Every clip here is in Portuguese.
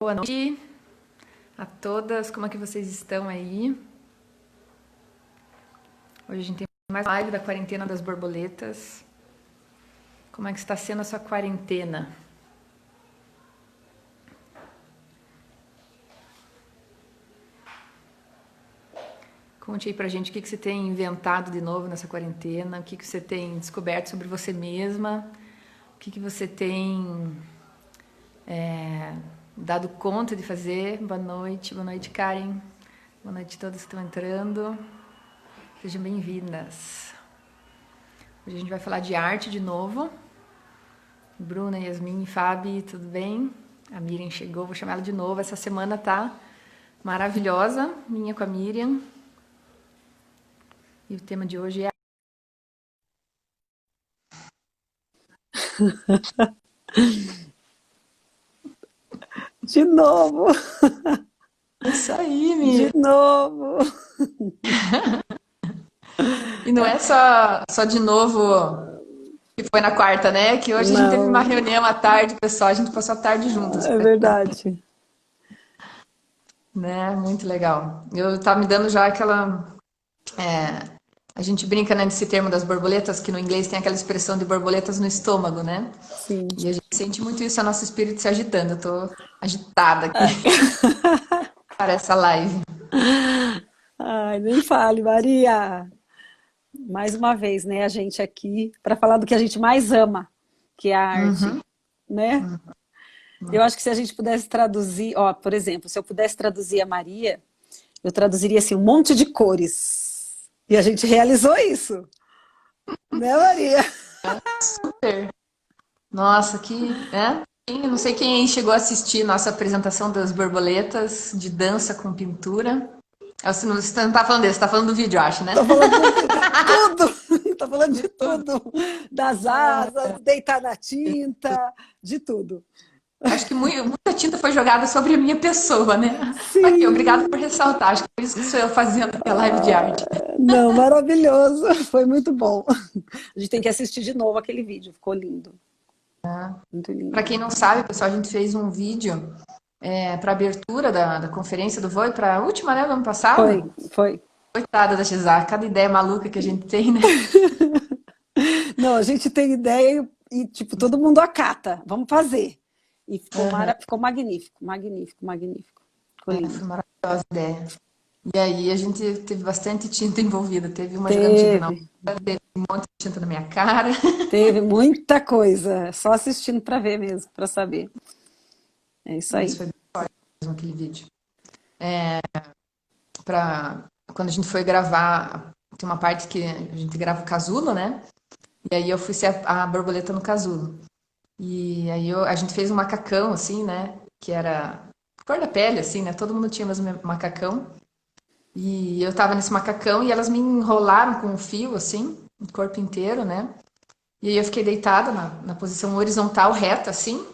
Boa noite a todas, como é que vocês estão aí? Hoje a gente tem mais uma live da quarentena das borboletas. Como é que está sendo a sua quarentena? Conte aí pra gente o que você tem inventado de novo nessa quarentena, o que você tem descoberto sobre você mesma, o que você tem dado conta de fazer. Boa noite, Karen. Boa noite a todos que estão entrando. Sejam bem-vindas. Hoje a gente vai falar de arte de novo. Bruna, Yasmin, Fabi, tudo bem? A Miriam chegou, vou chamar ela de novo. Essa semana tá maravilhosa, minha com a Miriam. E o tema de hoje é... De novo, Isso aí, de Miriam. novo. E não é só de novo que foi na quarta, né? Que hoje a gente teve uma Não, reunião à tarde, pessoal. A gente passou a tarde juntas, é verdade. né? Muito legal. Eu tava me dando já aquela... a gente brinca, né, nesse termo das borboletas, que no inglês tem aquela expressão de borboletas no estômago, né? Sim. E a gente sente muito isso, o nosso espírito se agitando. Eu tô agitada aqui Ai, para essa live. ai, nem fale, Maria. Mais uma vez, né, a gente aqui para falar do que a gente mais ama, que é a arte, né? Eu acho que se a gente pudesse traduzir, ó, por exemplo, se eu pudesse traduzir a Maria, eu traduziria assim, um monte de cores. E a gente realizou isso, né, Maria? Super. Nossa, né? Não sei quem aí chegou a assistir nossa apresentação das borboletas de dança com pintura. Você não tá falando desse, você tá falando do vídeo, eu acho, né? Tô falando de tudo, tô falando de tudo. Das asas, deitar na tinta, de tudo. Acho que muita tinta foi jogada sobre a minha pessoa, né? Aqui, obrigado por Sim. ressaltar. Acho que por isso que sou eu fazendo aqui a live de arte. Não, maravilhoso. Foi muito bom. A gente tem que assistir de novo aquele vídeo, ficou lindo. Muito Para lindo. quem não sabe, pessoal, a gente fez um vídeo para abertura da conferência do Voe, para a última, né, do ano Foi, passado. foi. Coitada da Gisá, cada ideia maluca que a gente tem, né? Não, a gente tem ideia tipo, todo mundo acata. Vamos fazer. E ficou magnífico, magnífico, magnífico. Ficou lindo. Foi maravilhosa a ideia. E aí a gente teve bastante tinta envolvida. Teve uma jogando tinta na Teve, outra, teve um monte de tinta na minha cara. teve muita coisa. Só assistindo para ver mesmo, para saber. É isso Mas aí. foi bem forte mesmo aquele vídeo. Quando a gente foi gravar, tem uma parte que a gente grava o casulo, né? E aí eu fui ser a borboleta no casulo. E aí a gente fez um macacão, assim, né? Que era cor da pele, assim, né? Todo mundo tinha o mesmo macacão. E eu tava nesse macacão e elas me enrolaram com um fio, assim, o corpo inteiro, né? E aí eu fiquei deitada na posição horizontal, reta, assim,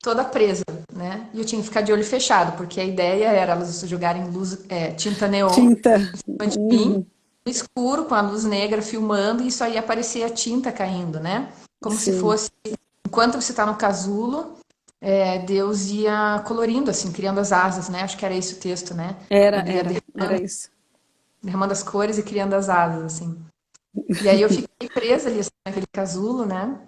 toda presa, né? E eu tinha que ficar de olho fechado, porque a ideia era elas jogarem tinta neon Tinta. em cima de mim, no escuro, com a luz negra filmando, e isso aí aparecia a tinta caindo, né? Como se Sim. fosse, enquanto você está no casulo, Deus ia colorindo, assim, criando as asas, né? Acho que era esse o texto, né? Ele ia Era isso. derramando as cores e criando as asas, assim. E aí eu fiquei presa ali, assim, naquele casulo, né?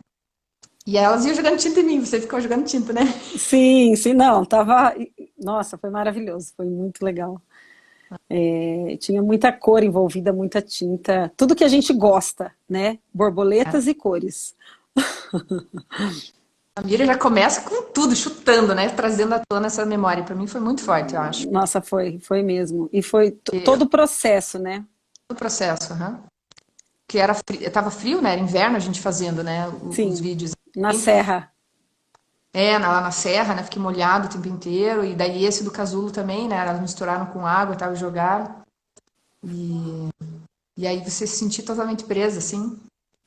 E elas iam jogando tinta em mim, você ficou jogando tinta, né? Sim, sim, não, tava. Nossa, foi maravilhoso, foi muito legal. É, tinha muita cor envolvida, muita tinta, tudo que a gente gosta, né? Borboletas e cores. A Miriam já começa com tudo, chutando, né? Trazendo à tona essa memória. Para mim foi muito forte, eu acho. Nossa, foi mesmo. E foi Porque todo o processo, né? o processo, que era frio, tava frio, né? Era inverno a gente fazendo, né? Os Sim, vídeos. na serra. Lá na serra, né? Fiquei molhado o tempo inteiro. E daí esse do casulo também, né? Elas misturaram com água e tal, e jogaram. E, e aí você se sentir totalmente presa, assim.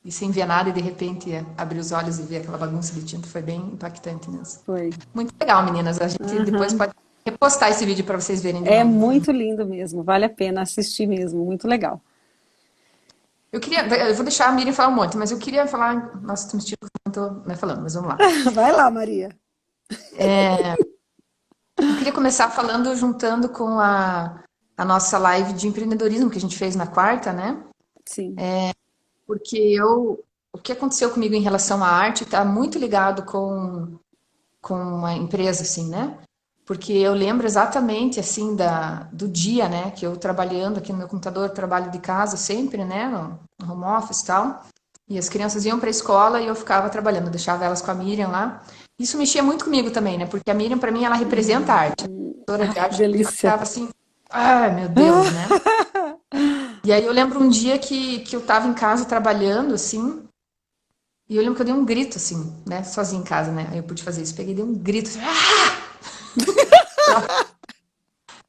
E sem ver nada e de repente abrir os olhos e ver aquela bagunça de tinta foi bem impactante mesmo. Foi. Muito legal, meninas. A gente depois Aham. pode repostar esse vídeo para vocês verem de É novo. muito lindo mesmo, vale a pena assistir mesmo, muito legal. Eu vou deixar a Miriam falar um monte, mas eu queria falar. Nossa, tô me sentindo que eu não tô, né, falando, mas vamos lá. Vai lá, Maria. começar falando, juntando com a nossa live de empreendedorismo que a gente fez na quarta, né? Sim. Porque o que aconteceu comigo em relação à arte está muito ligado com uma empresa, assim, né? Porque eu lembro exatamente, assim, do dia, né? Que eu trabalhando aqui no meu computador, trabalho de casa sempre, né? No home office e tal. E as crianças iam para a escola e eu ficava trabalhando, eu deixava elas com a Miriam lá. Isso mexia muito comigo também, né? Porque a Miriam, para mim, ela representa a arte. A professora de Ai, que arte, eu delícia. ficava assim, ai, meu Deus, né? E aí eu lembro um dia que eu tava em casa trabalhando, assim, e eu lembro que eu dei um grito, assim, né? Sozinha em casa, né? Aí eu pude fazer isso. Peguei e dei um grito, assim,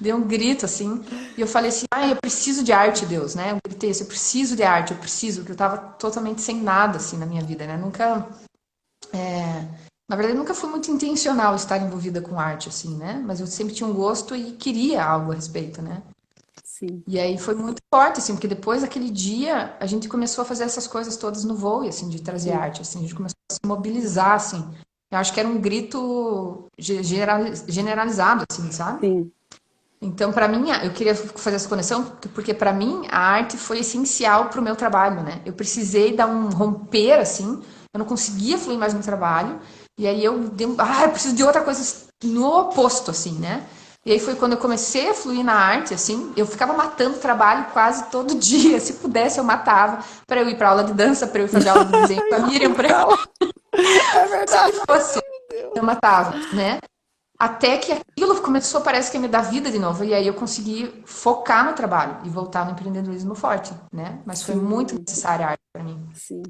dei um grito, assim, e eu falei assim, eu preciso de arte, Deus, né? Eu gritei assim, eu preciso de arte, eu preciso, porque eu tava totalmente sem nada, assim, na minha vida, né? Nunca, na verdade, eu nunca fui muito intencional estar envolvida com arte, assim, né? Mas eu sempre tinha um gosto e queria algo a respeito, né? Sim, E aí foi muito forte, assim, porque depois daquele dia a gente começou a fazer essas coisas todas no voo, assim, de trazer sim, arte, assim, a gente começou a se mobilizar, assim. Eu acho que era um grito generalizado, assim, sabe? sim, Então, para mim, eu queria fazer essa conexão, porque para mim a arte foi essencial para o meu trabalho, né? Eu precisei dar um romper, assim, eu não conseguia fluir mais no trabalho, e aí eu preciso de outra coisa no oposto, assim, né? E aí foi quando eu comecei a fluir na arte, assim, eu ficava matando trabalho quase todo dia, se pudesse eu matava, para eu ir para aula de dança, para eu ir fazer aula de desenho com a eu Miriam, amo para pra ela. É se verdade. fosse, Meu Deus. eu matava, né? Até que aquilo começou, parece que a me dar vida de novo. E aí eu consegui focar no trabalho e voltar no empreendedorismo forte, né? Mas foi muito Sim, necessária a arte para mim. sim.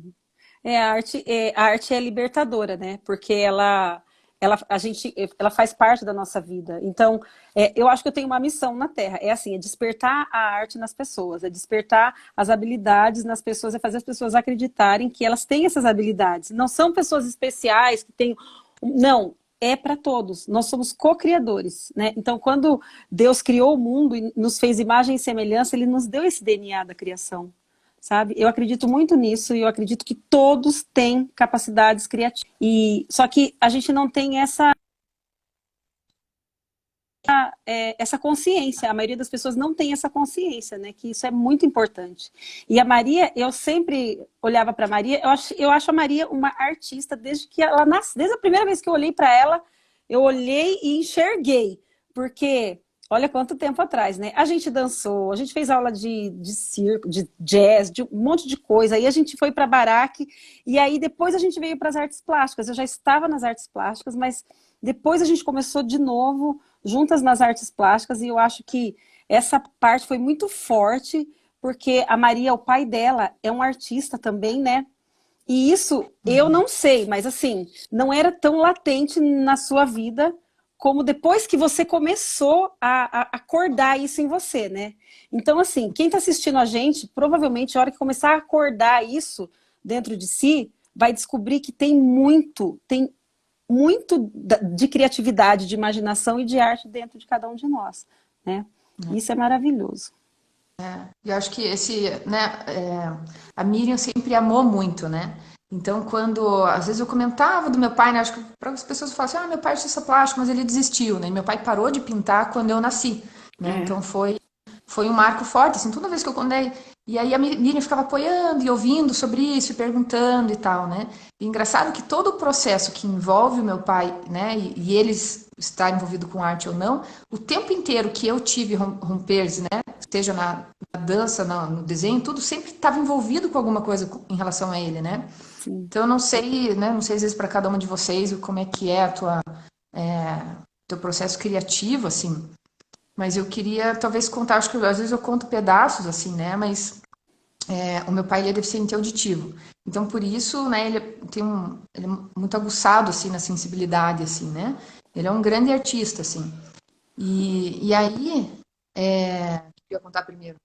A arte é libertadora, né? Porque ela faz parte da nossa vida. Então, eu acho que eu tenho uma missão na Terra. É assim, é despertar a arte nas pessoas, é despertar as habilidades nas pessoas, é fazer as pessoas acreditarem que elas têm essas habilidades. Não são pessoas especiais que têm. Não, é para todos. Nós somos co-criadores, né? Então, quando Deus criou o mundo e nos fez imagem e semelhança, Ele nos deu esse DNA da criação, sabe? Eu acredito muito nisso e eu acredito que todos têm capacidades criativas. E só que a gente não tem essa consciência. A maioria das pessoas não tem essa consciência, né? Que isso é muito importante. E a Maria, eu sempre olhava para a Maria. Eu acho a Maria uma artista desde que ela nasce. Desde a primeira vez que eu olhei para ela, eu olhei e enxerguei, porque olha quanto tempo atrás, né? A gente dançou, a gente fez aula de circo, de jazz, de um monte de coisa. Aí a gente foi para Baraque, e aí depois a gente veio para as artes plásticas. Eu já estava nas artes plásticas, mas depois a gente começou de novo, juntas nas artes plásticas, e eu acho que essa parte foi muito forte, porque a Maria, o pai dela, é um artista também, né? E isso eu não sei, mas assim, não era tão latente na sua vida como depois que você começou a acordar isso em você, né? Então, assim, quem está assistindo a gente, provavelmente, a hora que começar a acordar isso dentro de si, vai descobrir que tem muito de criatividade, de imaginação e de arte dentro de cada um de nós, né? Isso é maravilhoso. E eu acho que a Miriam sempre amou muito, né? Então, quando às vezes eu comentava do meu pai, né? Acho que para as pessoas falam assim, meu pai é artista plástico, mas ele desistiu, né? E meu pai parou de pintar quando eu nasci, né? É, Então foi um marco forte, assim, toda vez que eu contei. E aí a Miriam ficava apoiando e ouvindo sobre isso e perguntando e tal, né? E engraçado que todo o processo que envolve o meu pai, né? E eles estar envolvido com arte ou não, o tempo inteiro que eu tive romperes, né? Seja na dança, no desenho, tudo sempre estava envolvido com alguma coisa em relação a ele, né? sim. Então eu não sei, né? Não sei às vezes para cada uma de vocês como é que é teu processo criativo, assim. Mas eu queria talvez contar, acho que às vezes eu conto pedaços, assim, né? Mas o meu pai ele é deficiente auditivo. Então, por isso, né, ele é muito aguçado, assim, na sensibilidade, assim, né? Ele é um grande artista, assim. E aí, eu ia contar primeiro.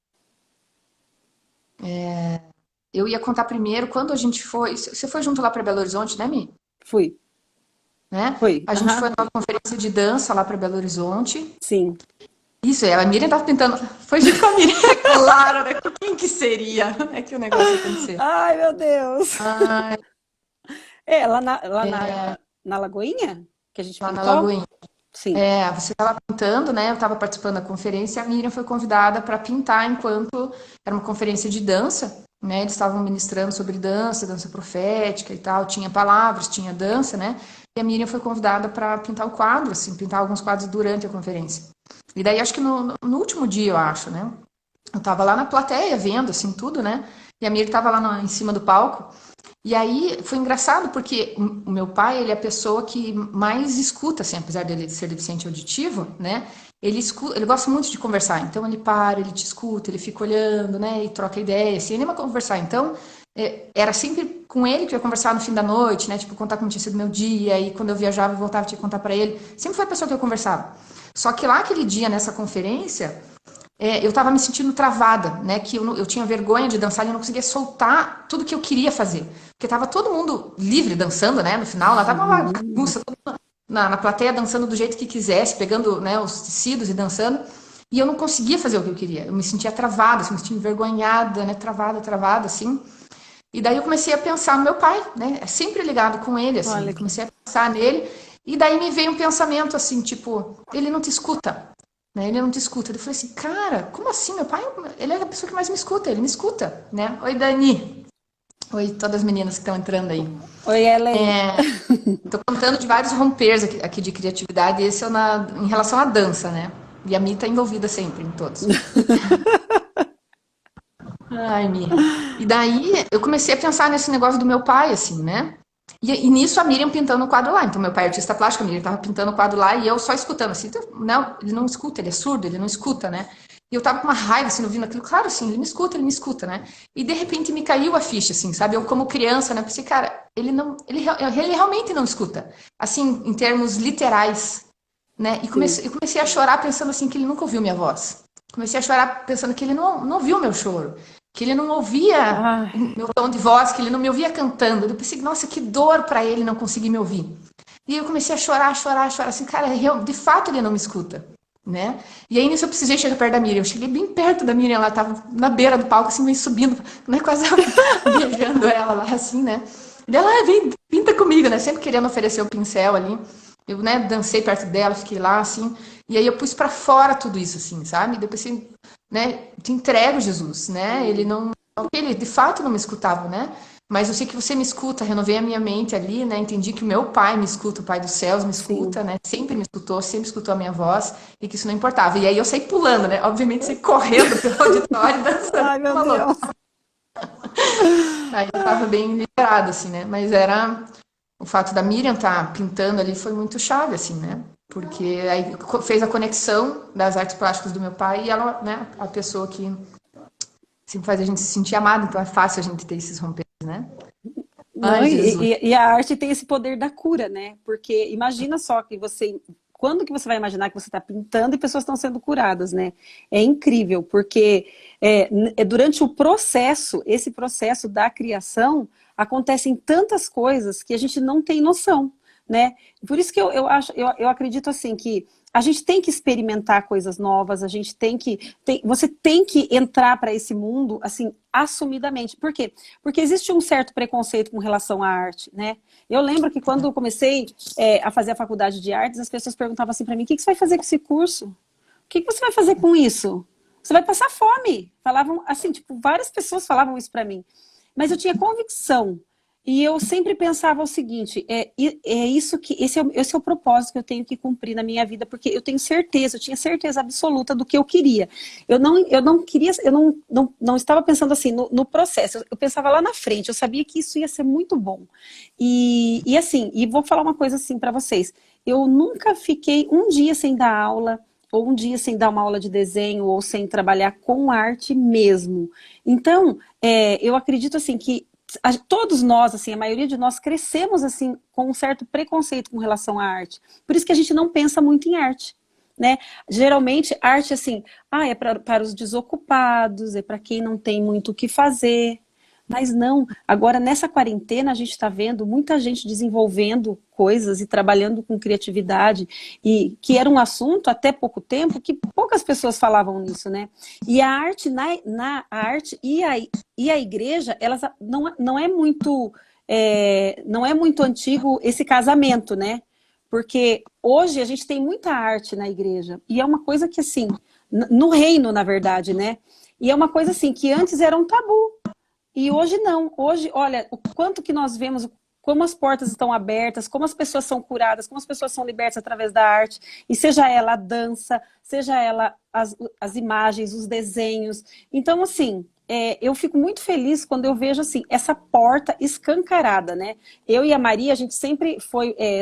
Eu ia contar primeiro quando a gente foi. Você foi junto lá para Belo Horizonte, né, Mi? Fui, Né? fui. A gente foi Aham, numa conferência de dança lá para Belo Horizonte. sim. Isso, a Miriam tava tentando. Foi junto com a Miriam, claro, né? Quem que seria? É que o negócio ia acontecer. Ai, meu Deus. Ah, É, lá na Lagoinha que a gente lá na pintou? Lagoinha. Sim. Você estava pintando, né? Eu estava participando da conferência e a Miriam foi convidada para pintar enquanto era uma conferência de dança, né? Eles estavam ministrando sobre dança, dança profética e tal, tinha palavras, tinha dança, né? E a Miriam foi convidada para pintar o quadro, assim, pintar alguns quadros durante a conferência. E daí acho que no último dia, eu acho, né? Eu estava lá na plateia vendo, assim, tudo, né? E a Miriam estava lá em cima do palco. E aí foi engraçado porque o meu pai, ele é a pessoa que mais escuta, assim, apesar dele ser deficiente auditivo, né? Ele escuta, ele gosta muito de conversar, então ele para, ele te escuta, ele fica olhando, né? E troca ideia, assim, ele ama conversar. Então, era sempre com ele que eu ia conversar no fim da noite, né? Tipo, contar como tinha sido meu dia, e quando eu viajava, eu voltava, tinha que contar para ele. Sempre foi a pessoa que eu conversava. Só que lá aquele dia, nessa conferência, eu estava me sentindo travada, né? Que eu tinha vergonha de dançar e eu não conseguia soltar tudo que eu queria fazer. Porque estava todo mundo livre dançando, né? No final, lá estava uma bagunça, todo mundo na plateia dançando do jeito que quisesse, pegando, né, os tecidos e dançando. E eu não conseguia fazer o que eu queria. Eu me sentia travada, assim, me sentia envergonhada, né? Travada, assim. E daí eu comecei a pensar no meu pai, né? É sempre ligado com ele, assim. Olha Eu que... comecei a pensar nele. E daí me veio um pensamento assim, tipo, ele não te escuta, né? Ele não te escuta. Eu falei assim, cara, como assim? Meu pai, ele é a pessoa que mais me escuta, ele me escuta, né? Oi, Dani. Oi, todas as meninas que estão entrando aí. Oi, Ellen. Tô contando de vários rompers aqui de criatividade, e esse é em relação à dança, né? E a Mi tá envolvida sempre em todos. Ai, Mi. E daí eu comecei a pensar nesse negócio do meu pai, assim, né? E nisso a Miriam pintando o quadro lá. Então, meu pai é artista plástico, a Miriam tava pintando o quadro lá e eu só escutando, assim. Então, não, ele não escuta, ele é surdo, ele não escuta, né? E eu tava com uma raiva, assim, ouvindo aquilo. Claro, assim, ele me escuta, né? E de repente me caiu a ficha, assim, sabe? Eu, como criança, né? Pensei, cara, ele realmente não escuta. Assim, em termos literais, né? E Sim. eu comecei a chorar pensando, assim, que ele nunca ouviu minha voz. Comecei a chorar pensando que ele não ouviu o meu choro, que ele não ouvia Ai, o meu tom de voz, que ele não me ouvia cantando. Eu pensei, nossa, que dor para ele não conseguir me ouvir. E eu comecei a chorar, assim, cara, de fato ele não me escuta, né? E aí nisso eu precisei chegar perto da Miriam. Eu cheguei bem perto da Miriam, ela tava na beira do palco, assim, meio subindo, né, quase beijando ela lá, assim, né? E ela, vem, pinta comigo, né? Sempre querendo oferecer o pincel ali. Eu, né, dancei perto dela, fiquei lá, assim. E aí eu pus para fora tudo isso, assim, sabe? Depois, assim, né, te entrego, Jesus, né? Ele não, ele de fato não me escutava, né? Mas eu sei que você me escuta, renovei a minha mente ali, né? Entendi que o meu pai me escuta, o pai dos céus me sim. escuta, né? Sempre me escutou, sempre escutou a minha voz e que isso não importava. E aí eu saí pulando, né? Obviamente saí correndo pelo auditório, dançando Ai, meu uma louca. Deus. Aí eu tava bem liberada, assim, né? Mas era o fato da Miriam estar pintando ali foi muito chave, assim, né? Porque aí fez a conexão das artes plásticas do meu pai e ela, né, a pessoa que sempre faz a gente se sentir amado, então é fácil a gente ter esses romperes, né? Não, Ai, Jesus. e a arte tem esse poder da cura, né? Porque imagina só que você. Quando que você vai imaginar que você está pintando e pessoas estão sendo curadas, né? É incrível, porque durante o processo, esse processo da criação, acontecem tantas coisas que a gente não tem noção, né? Por isso que eu acredito assim que a gente tem que experimentar coisas novas, a gente você tem que entrar para esse mundo assim assumidamente. Por quê? Porque existe um certo preconceito com relação à arte, né? Eu lembro que quando eu comecei a fazer a faculdade de artes, as pessoas perguntavam assim para mim: o que você vai fazer com esse curso? O que você vai fazer com isso? Você vai passar fome. Falavam assim, tipo, várias pessoas falavam isso para mim. Mas eu tinha convicção. E eu sempre pensava o seguinte, isso que esse é o propósito que eu tenho que cumprir na minha vida, porque eu tenho certeza, eu tinha certeza absoluta do que eu queria. Eu não queria, não estava pensando assim no processo, eu pensava lá na frente, eu sabia que isso ia ser muito bom. E assim, e vou falar uma coisa assim para vocês, eu nunca fiquei um dia sem dar aula, ou um dia sem dar uma aula de desenho, ou sem trabalhar com arte mesmo. Então, eu acredito assim que todos nós, assim, a maioria de nós crescemos assim com um certo preconceito com relação à arte. Por isso que a gente não pensa muito em arte, né? Geralmente arte assim, é para os desocupados, é para quem não tem muito o que fazer. Mas não, agora nessa quarentena a gente está vendo muita gente desenvolvendo coisas e trabalhando com criatividade, e que era um assunto até pouco tempo que poucas pessoas falavam nisso, né? E a arte, a arte e a igreja, elas não é muito antigo esse casamento, né? Porque hoje a gente tem muita arte na igreja. E é uma coisa que, assim, no reino, na verdade, né? E é uma coisa, assim, que antes era um tabu. E hoje não. Hoje, olha, o quanto que nós vemos, como as portas estão abertas, como as pessoas são curadas, como as pessoas são libertas através da arte. E seja ela a dança, seja ela as imagens, os desenhos. Então, assim, eu fico muito feliz quando eu vejo, assim, essa porta escancarada, né? Eu e a Maria, a gente sempre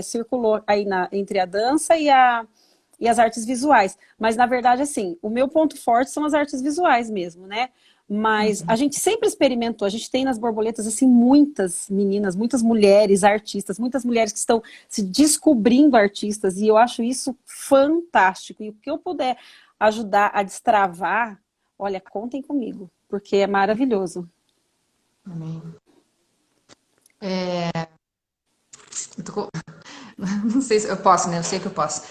circulou aí entre a dança e as artes visuais. Mas, na verdade, assim, o meu ponto forte são as artes visuais mesmo, né? Mas a gente sempre experimentou, a gente tem nas borboletas, assim, muitas meninas, muitas mulheres artistas, muitas mulheres que estão se descobrindo artistas, e eu acho isso fantástico. E o que eu puder ajudar a destravar, olha, contem comigo, porque é maravilhoso. Amém. Eu tô com- Não sei se eu posso, né? Eu sei que eu posso.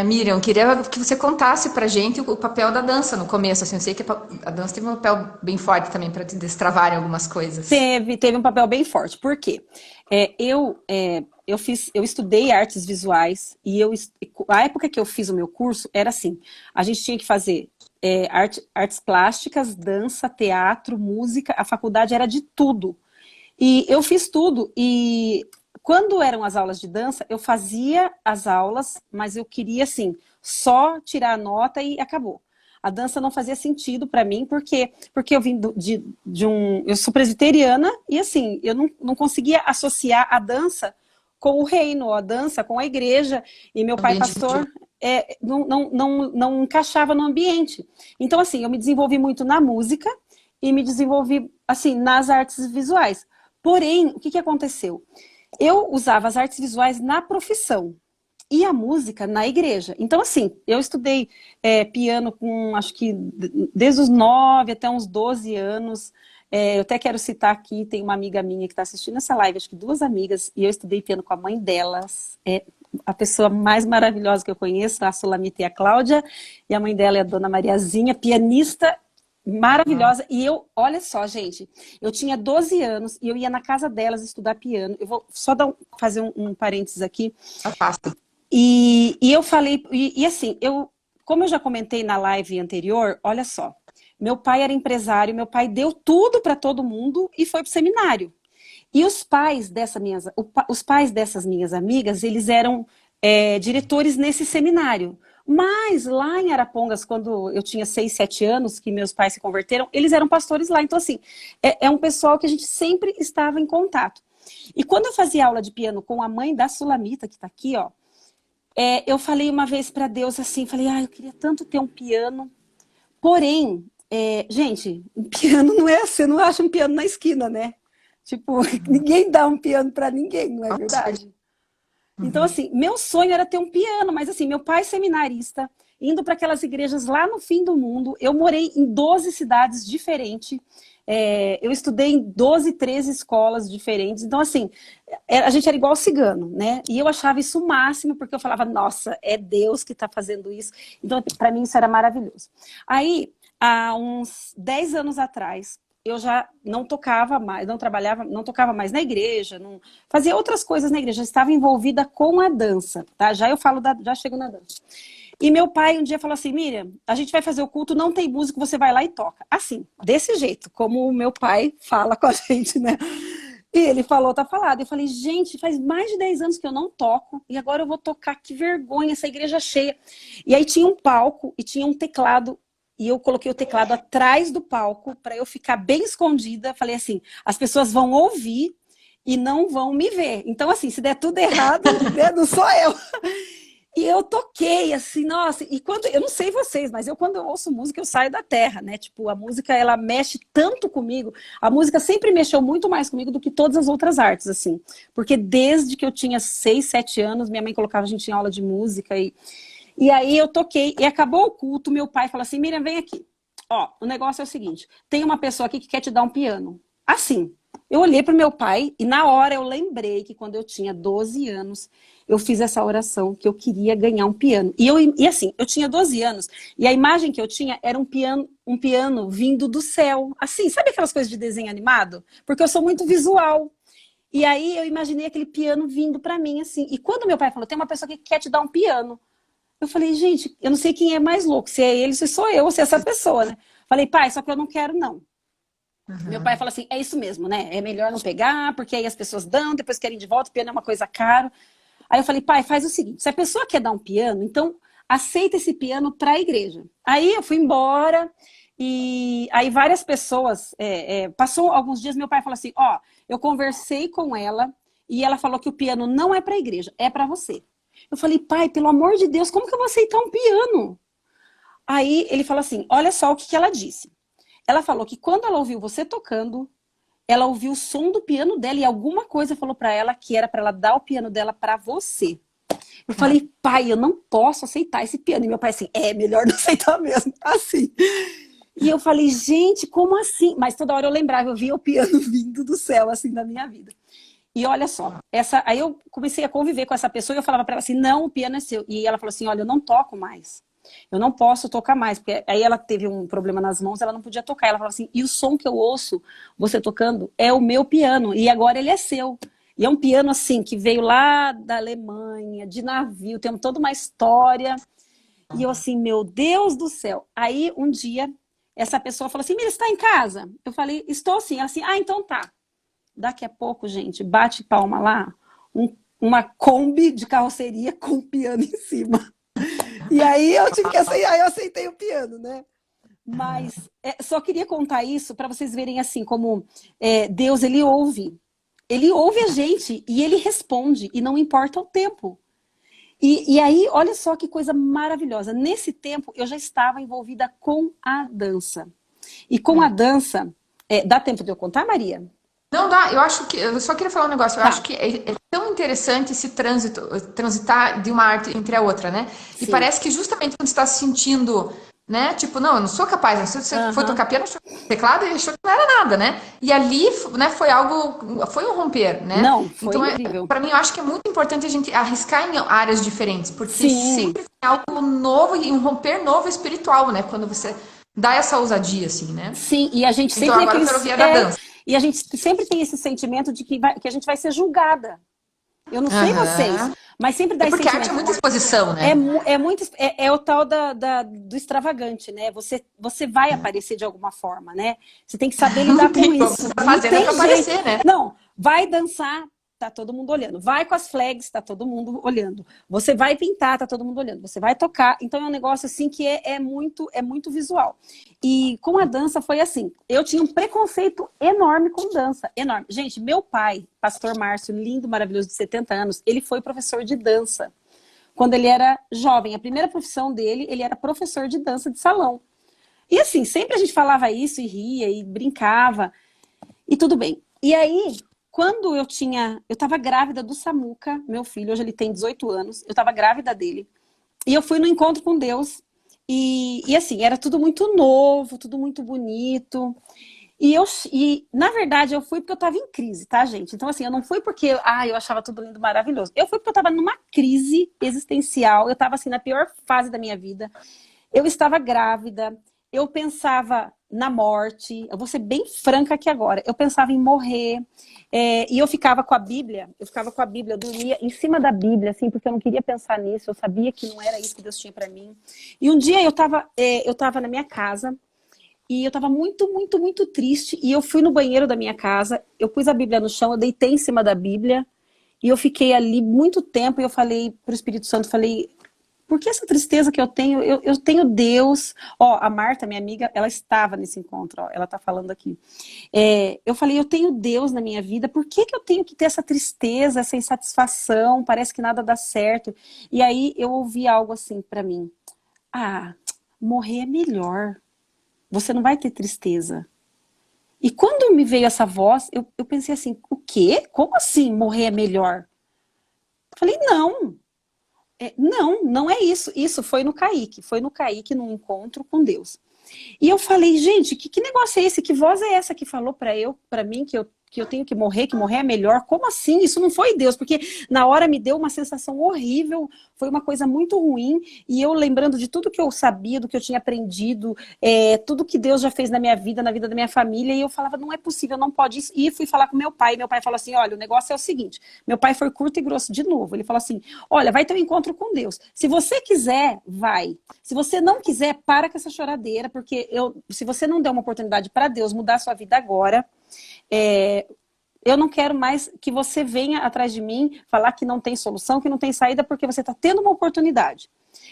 Miriam, queria que você contasse pra gente o papel da dança no começo. Assim, eu sei que a dança teve um papel bem forte também para te destravar em algumas coisas. Teve um papel bem forte. Por quê? Eu estudei artes visuais e a época que eu fiz o meu curso era assim, a gente tinha que fazer artes plásticas, dança, teatro, música, a faculdade era de tudo. E eu fiz tudo e quando eram as aulas de dança, eu fazia as aulas, mas eu queria, assim, só tirar a nota e acabou. A dança não fazia sentido para mim, porque eu vim eu sou presbiteriana e, assim, eu não conseguia associar a dança com o reino, a dança com a igreja, e meu pai Ambiente pastor não encaixava no ambiente. Então, assim, eu me desenvolvi muito na música e me desenvolvi, assim, nas artes visuais. Porém, o que aconteceu? Eu usava as artes visuais na profissão e a música na igreja. Então, assim, eu estudei piano com, acho que, desde os 9 até uns 12 anos. Eu até quero citar aqui, tem uma amiga minha que está assistindo essa live, acho que 2 amigas, e eu estudei piano com a mãe delas. É a pessoa mais maravilhosa que eu conheço, a Sulamita e a Cláudia, e a mãe dela é a Dona Mariazinha, pianista maravilhosa. E eu, olha só, gente, eu tinha 12 anos e eu ia na casa delas estudar piano. Eu vou só fazer um parênteses aqui. fácil. E eu falei, assim, como eu já comentei na live anterior, olha só, meu pai era empresário, meu pai deu tudo para todo mundo e foi pro seminário. E os pais os pais dessas minhas amigas, eles eram diretores nesse seminário. Mas lá em Arapongas, quando eu tinha 6, 7 anos, que meus pais se converteram, eles eram pastores lá. Então, assim, é um pessoal que a gente sempre estava em contato. E quando eu fazia aula de piano com a mãe da Sulamita, que está aqui, ó, eu falei uma vez para Deus assim, falei, eu queria tanto ter um piano. Porém, gente, um piano não é assim, você não acha um piano na esquina, né? Tipo, ninguém dá um piano para ninguém, não é verdade? Então, assim, meu sonho era ter um piano, mas assim, meu pai seminarista, indo para aquelas igrejas lá no fim do mundo, eu morei em 12 cidades diferentes, eu estudei em 12, 13 escolas diferentes, então assim, a gente era igual cigano, né? E eu achava isso o máximo, porque eu falava, nossa, é Deus que está fazendo isso. Então, para mim, isso era maravilhoso. Aí, há uns 10 anos atrás, eu já não tocava mais, não trabalhava, não tocava mais na igreja, não fazia outras coisas na igreja, estava envolvida com a dança, tá? Já chego na dança. E meu pai um dia falou assim, Miriam, a gente vai fazer o culto, não tem música, você vai lá e toca. Assim, desse jeito, como o meu pai fala com a gente, né? E ele falou, tá falado. Eu falei, gente, faz mais de 10 anos que eu não toco, e agora eu vou tocar, que vergonha, essa igreja cheia. E aí tinha um palco e tinha um teclado, e eu coloquei o teclado atrás do palco para eu ficar bem escondida. Falei assim, as pessoas vão ouvir e não vão me ver. Então, assim, se der tudo errado, né, não sou eu. E eu toquei, assim, nossa, e quando, eu não sei vocês, mas quando eu ouço música, eu saio da terra, né? Tipo, a música, ela mexe tanto comigo, a música sempre mexeu muito mais comigo do que todas as outras artes, assim. Porque desde que eu tinha 6, 7 anos, minha mãe colocava a gente em aula de música, e aí eu toquei, e acabou o culto, meu pai falou assim, Miriam, vem aqui. Ó, o negócio é o seguinte, tem uma pessoa aqui que quer te dar um piano. Assim, eu olhei para o meu pai e na hora eu lembrei que quando eu tinha 12 anos, eu fiz essa oração que eu queria ganhar um piano. E assim, eu tinha 12 anos e a imagem que eu tinha era um piano vindo do céu. Assim, sabe aquelas coisas de desenho animado? Porque eu sou muito visual. E aí eu imaginei aquele piano vindo pra mim, assim. E quando meu pai falou, tem uma pessoa que quer te dar um piano. Eu falei, gente, eu não sei quem é mais louco, se é ele, se sou eu, ou se é essa pessoa, né? Falei, pai, só que eu não quero, não. Meu pai Uhum. fala assim, é isso mesmo, né? É melhor não pegar, porque aí as pessoas dão, depois querem de volta, o piano é uma coisa cara. Aí eu falei, pai, faz o seguinte, se a pessoa quer dar um piano, então aceita esse piano para a igreja. Aí eu fui embora e aí várias pessoas, passou alguns dias, meu pai falou assim, ó, eu conversei com ela e ela falou que o piano não é para a igreja, é para você. Eu falei, pai, pelo amor de Deus, como que eu vou aceitar um piano? Aí ele falou assim, olha só o que que ela disse. Ela falou que quando ela ouviu você tocando, ela ouviu o som do piano dela e alguma coisa falou para ela que era para ela dar o piano dela para você. Eu falei, pai, eu não posso aceitar esse piano. E meu pai assim, é melhor não aceitar mesmo, assim. E eu falei, gente, como assim? Mas toda hora eu lembrava, eu via o piano vindo do céu, assim, na minha vida. E olha só, aí eu comecei a conviver com essa pessoa e eu falava para ela assim, não, o piano é seu. E ela falou assim, olha, eu não toco mais. Eu não posso tocar mais, porque aí ela teve um problema nas mãos, ela não podia tocar. Ela falou assim, e o som que eu ouço você tocando é o meu piano, e agora ele é seu. E é um piano assim, que veio lá da Alemanha, de navio, tem toda uma história. E eu assim, meu Deus do céu. Aí um dia, essa pessoa falou assim, Mira, você está em casa? Eu falei, estou sim. Ela assim, ah, então tá. Daqui a pouco, gente, bate palma lá, uma Kombi de carroceria com piano em cima. E aí eu tive que aceitar, aí eu aceitei o piano, né? Mas só queria contar isso para vocês verem assim como Deus ele ouve a gente e ele responde e não importa o tempo. E aí, olha só que coisa maravilhosa. Nesse tempo eu já estava envolvida com a dança. E com a dança, dá tempo de eu contar, Maria? Não dá, eu acho que. Eu só queria falar um negócio. Eu Tá, acho que é tão interessante esse trânsito, transitar de uma arte entre a outra, né? E sim. parece que justamente quando você está se sentindo, né? Tipo, não, eu não sou capaz. Né? Se você foi Aham. tocar piano, achou teclado e achou que não era nada, né? E ali, né, foi algo. Foi um romper, né? Não, foi Então, incrível. para mim, eu acho que é muito importante a gente arriscar em áreas diferentes, porque Sim, sempre tem algo novo e um romper novo espiritual, né? Quando você dá essa ousadia, assim, né? sim, e a gente Então, sempre tem agora eu quero aqueles. ouvir a da dança. E a gente sempre tem esse sentimento de que a gente vai ser julgada. Eu não sei vocês, Aham. mas sempre É dá esse porque a arte é sentimento. muita exposição, É, né? é muito, é o tal do extravagante, né? Você vai aparecer de alguma forma, né? Você tem que saber Não lidar com tem como. isso. Você tá Não fazendo é tem pra jeito. aparecer, né? Não, vai dançar, tá todo mundo olhando. Vai com as flags, tá todo mundo olhando. Você vai pintar, tá todo mundo olhando. Você vai tocar. Então é um negócio assim que é muito visual. E com a dança foi assim. Eu tinha um preconceito enorme com dança, enorme. Gente, meu pai, pastor Márcio, lindo, maravilhoso, de 70 anos, ele foi professor de dança quando ele era jovem. A primeira profissão dele, ele era professor de dança de salão. E assim, sempre a gente falava isso e ria e brincava e tudo bem. E aí, quando eu estava grávida do Samuca, meu filho, hoje ele tem 18 anos, eu estava grávida dele. E eu fui no encontro com Deus e assim, era tudo muito novo, tudo muito bonito. Na verdade, eu fui porque eu estava em crise, tá, gente? Então, assim, eu não fui porque eu achava tudo lindo, maravilhoso. Eu fui porque eu estava numa crise existencial. Eu estava, assim, na pior fase da minha vida. Eu estava grávida. Eu pensava na morte. Eu vou ser bem franca aqui agora. Eu pensava em morrer. E eu ficava com a Bíblia. Eu dormia em cima da Bíblia, assim, porque eu não queria pensar nisso. Eu sabia que não era isso que Deus tinha para mim. E um dia eu estava na minha casa. E eu tava muito, muito, muito triste. E eu fui no banheiro da minha casa, eu pus a Bíblia no chão, eu deitei em cima da Bíblia. E eu fiquei ali muito tempo e eu falei pro Espírito Santo, falei, por que essa tristeza que eu tenho? Eu tenho Deus. Ó, a Marta, minha amiga, ela estava nesse encontro, ó, ela tá falando aqui. Eu falei, eu tenho Deus na minha vida, por que que eu tenho que ter essa tristeza, essa insatisfação? Parece que nada dá certo. E aí eu ouvi algo assim pra mim. Morrer é melhor. Você não vai ter tristeza. E quando me veio essa voz, eu pensei assim, o quê? Como assim morrer é melhor? Eu falei, não. Não é isso. Isso foi no Kaique, num encontro com Deus. E eu falei, gente, que negócio é esse? Que voz é essa que falou para mim que que eu tenho que morrer é melhor. Como assim? Isso não foi Deus, porque na hora me deu uma sensação horrível, foi uma coisa muito ruim, e eu lembrando de tudo que eu sabia, do que eu tinha aprendido, tudo que Deus já fez na minha vida, na vida da minha família, e eu falava, não é possível, não pode isso. E fui falar com meu pai falou assim, olha, o negócio é o seguinte, meu pai foi curto e grosso de novo, ele falou assim, olha, vai ter um encontro com Deus, se você quiser, vai, se você não quiser, para com essa choradeira, porque se você não der uma oportunidade para Deus mudar a sua vida agora, eu não quero mais que você venha atrás de mim falar que não tem solução, que não tem saída, porque você está tendo uma oportunidade.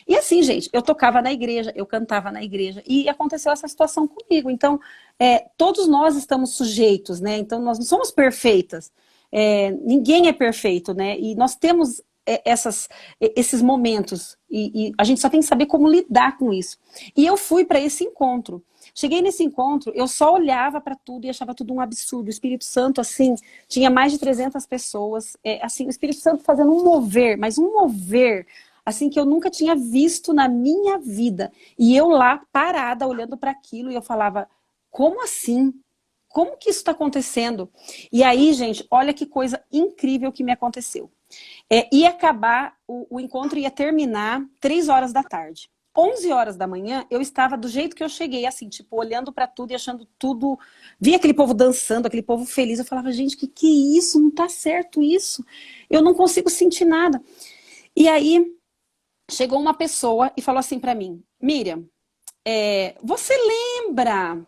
E assim, gente, eu tocava na igreja, eu cantava na igreja, e aconteceu essa situação comigo. Então, todos nós estamos sujeitos, né? Então, nós não somos perfeitas. Ninguém é perfeito, né? E nós temos esses momentos, e a gente só tem que saber como lidar com isso. E eu fui para esse encontro. Cheguei nesse encontro, eu só olhava para tudo e achava tudo um absurdo. O Espírito Santo, assim, tinha mais de 300 pessoas. Assim, o Espírito Santo fazendo um mover, mas um mover, assim, que eu nunca tinha visto na minha vida. E eu lá, parada, olhando para aquilo, e eu falava, como assim? Como que isso está acontecendo? E aí, gente, olha que coisa incrível que me aconteceu. Ia acabar, o encontro ia terminar 3 horas da tarde. 11 horas da manhã, eu estava do jeito que eu cheguei, assim, tipo, olhando para tudo e achando tudo... Vi aquele povo dançando, aquele povo feliz. Eu falava, gente, que é isso? Não tá certo isso. Eu não consigo sentir nada. E aí, chegou uma pessoa e falou assim para mim, Miriam, você lembra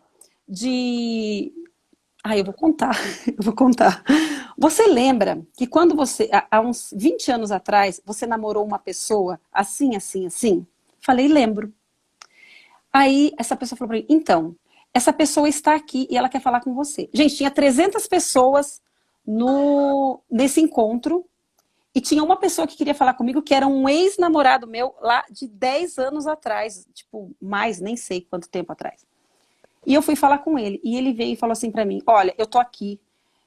de... eu vou contar, eu vou contar. Você lembra que quando você, há uns 20 anos atrás, você namorou uma pessoa assim, assim, assim? Falei, lembro. Aí essa pessoa falou pra mim, então, essa pessoa está aqui e ela quer falar com você. Gente, tinha 300 pessoas nesse encontro e tinha uma pessoa que queria falar comigo que era um ex-namorado meu lá de 10 anos atrás, tipo, mais, nem sei quanto tempo atrás. E eu fui falar com ele e ele veio e falou assim pra mim, olha, eu tô aqui.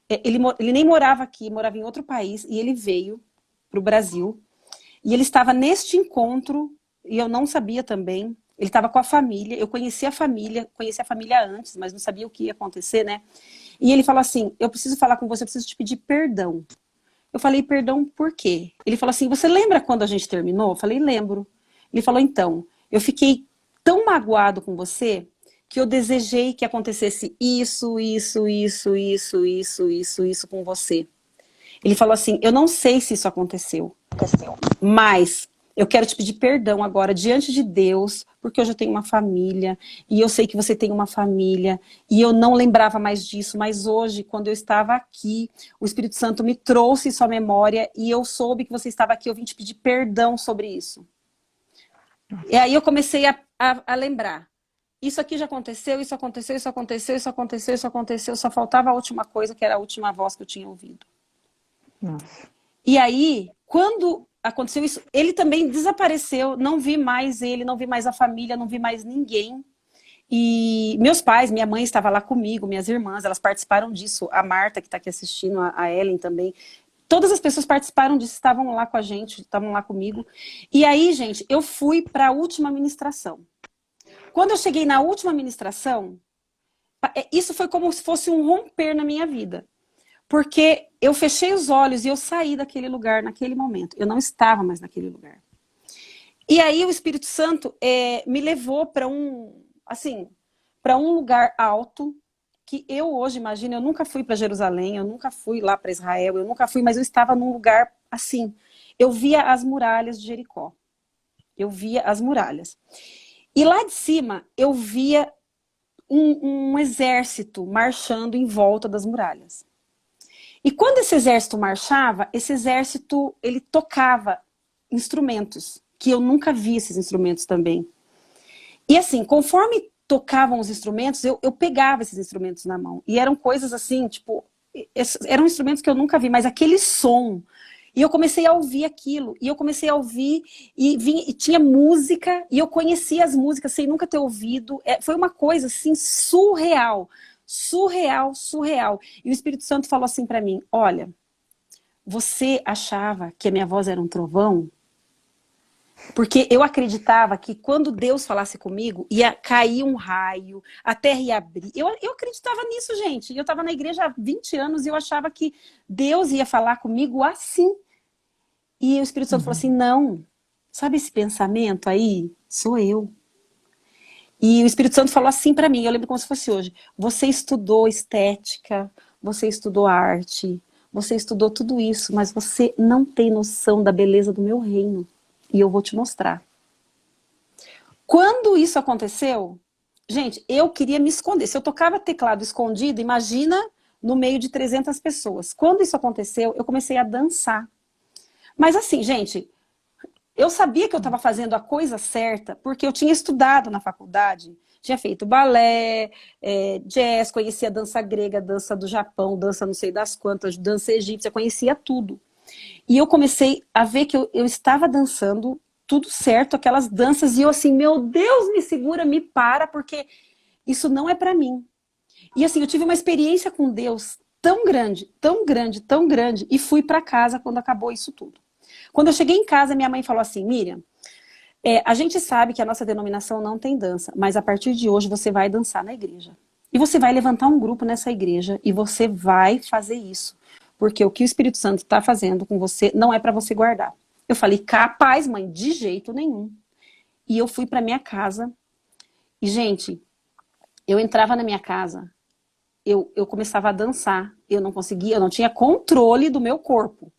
Ele nem morava aqui, morava em outro país e ele veio pro Brasil e ele estava neste encontro e eu não sabia também. Ele estava com a família, eu conhecia a família antes, mas não sabia o que ia acontecer, né? E ele falou assim, eu preciso falar com você, eu preciso te pedir perdão. Eu falei, perdão por quê? Ele falou assim, você lembra quando a gente terminou? Eu falei, lembro. Ele falou, então, eu fiquei tão magoado com você que eu desejei que acontecesse isso com você. Ele falou assim, eu não sei se isso aconteceu, mas eu quero te pedir perdão agora diante de Deus, porque hoje eu tenho uma família, e eu sei que você tem uma família, e eu não lembrava mais disso, mas hoje, quando eu estava aqui, o Espírito Santo me trouxe sua memória, e eu soube que você estava aqui, eu vim te pedir perdão sobre isso. E aí eu comecei a lembrar. Isso aqui já aconteceu, isso aconteceu, isso aconteceu, isso aconteceu, isso aconteceu, só faltava a última coisa, que era a última voz que eu tinha ouvido. Nossa. E aí, quando aconteceu isso, ele também desapareceu, não vi mais ele, não vi mais a família, não vi mais ninguém. E meus pais, minha mãe estava lá comigo, minhas irmãs, elas participaram disso. A Marta, que está aqui assistindo, a Ellen também. Todas as pessoas participaram disso, estavam lá com a gente, estavam lá comigo. E aí, gente, eu fui para a última ministração. Quando eu cheguei na última ministração, isso foi como se fosse um romper na minha vida. Porque eu fechei os olhos e eu saí daquele lugar naquele momento. Eu não estava mais naquele lugar. E aí o Espírito Santo me levou para para um lugar alto, que eu hoje imagino, eu nunca fui para Jerusalém, eu nunca fui lá para Israel, eu nunca fui, mas eu estava num lugar assim. Eu via as muralhas de Jericó. Eu via as muralhas. E lá de cima eu via um exército marchando em volta das muralhas. E quando esse exército marchava, esse exército, ele tocava instrumentos, que eu nunca vi esses instrumentos também. E assim, conforme tocavam os instrumentos, eu pegava esses instrumentos na mão. E eram coisas assim, tipo, eram instrumentos que eu nunca vi, mas aquele som. E eu comecei a ouvir aquilo, e eu comecei a ouvir, e tinha música, e eu conhecia as músicas sem nunca ter ouvido. Foi uma coisa assim, surreal. Surreal, surreal. E o Espírito Santo falou assim para mim, olha, você achava que a minha voz era um trovão? Porque eu acreditava que quando Deus falasse comigo, ia cair um raio, a terra ia abrir. Eu acreditava nisso, gente. Eu estava na igreja há 20 anos e eu achava que Deus ia falar comigo assim. E o Espírito Santo falou assim, não. Sabe esse pensamento aí? Sou eu. E o Espírito Santo falou assim para mim, eu lembro como se fosse hoje. Você estudou estética, você estudou arte, você estudou tudo isso, mas você não tem noção da beleza do meu reino. E eu vou te mostrar. Quando isso aconteceu, gente, eu queria me esconder. Se eu tocava teclado escondido, imagina no meio de 300 pessoas. Quando isso aconteceu, eu comecei a dançar. Mas assim, gente, eu sabia que eu estava fazendo a coisa certa, porque eu tinha estudado na faculdade, tinha feito balé, jazz, conhecia dança grega, dança do Japão, dança não sei das quantas, dança egípcia, conhecia tudo. E eu comecei a ver que eu estava dançando tudo certo, aquelas danças, e eu assim, meu Deus, me segura, me para, porque isso não é para mim. E assim, eu tive uma experiência com Deus tão grande, tão grande, tão grande, e fui para casa quando acabou isso tudo. Quando eu cheguei em casa, minha mãe falou assim, Miriam, a gente sabe que a nossa denominação não tem dança, mas a partir de hoje você vai dançar na igreja. E você vai levantar um grupo nessa igreja e você vai fazer isso. Porque o que o Espírito Santo está fazendo com você não é para você guardar. Eu falei, capaz, mãe, de jeito nenhum. E eu fui para minha casa. E, gente, eu entrava na minha casa, eu começava a dançar. Eu não conseguia, eu não tinha controle do meu corpo.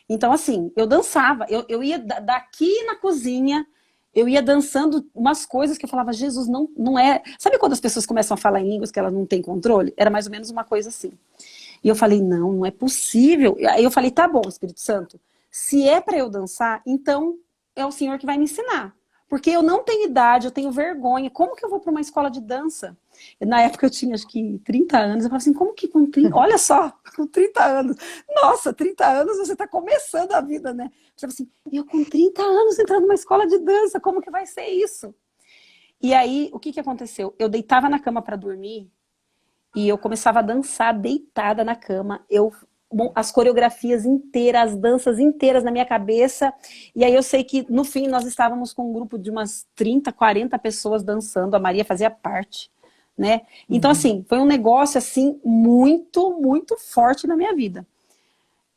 Então, assim, eu dançava. Eu ia daqui na cozinha, eu ia dançando umas coisas que eu falava, Jesus, não é... Sabe quando as pessoas começam a falar em línguas que elas não têm controle? Era mais ou menos uma coisa assim. E eu falei, não é possível. Aí eu falei, tá bom, Espírito Santo, se é para eu dançar, então é o Senhor que vai me ensinar. Porque eu não tenho idade, eu tenho vergonha. Como que eu vou para uma escola de dança? Na época eu tinha, acho que 30 anos. Eu falei assim, como que com 30... Olha só, com 30 anos. Nossa, 30 anos você está começando a vida, né? Eu falei assim, eu com 30 anos entrando numa escola de dança, como que vai ser isso? E aí, o que aconteceu? Eu deitava na cama para dormir, e eu começava a dançar deitada na cama. As coreografias inteiras, as danças inteiras na minha cabeça. E aí eu sei que no fim nós estávamos com um grupo de umas 30, 40 pessoas dançando. A Maria fazia parte, né? Então assim, foi um negócio assim muito, muito forte na minha vida.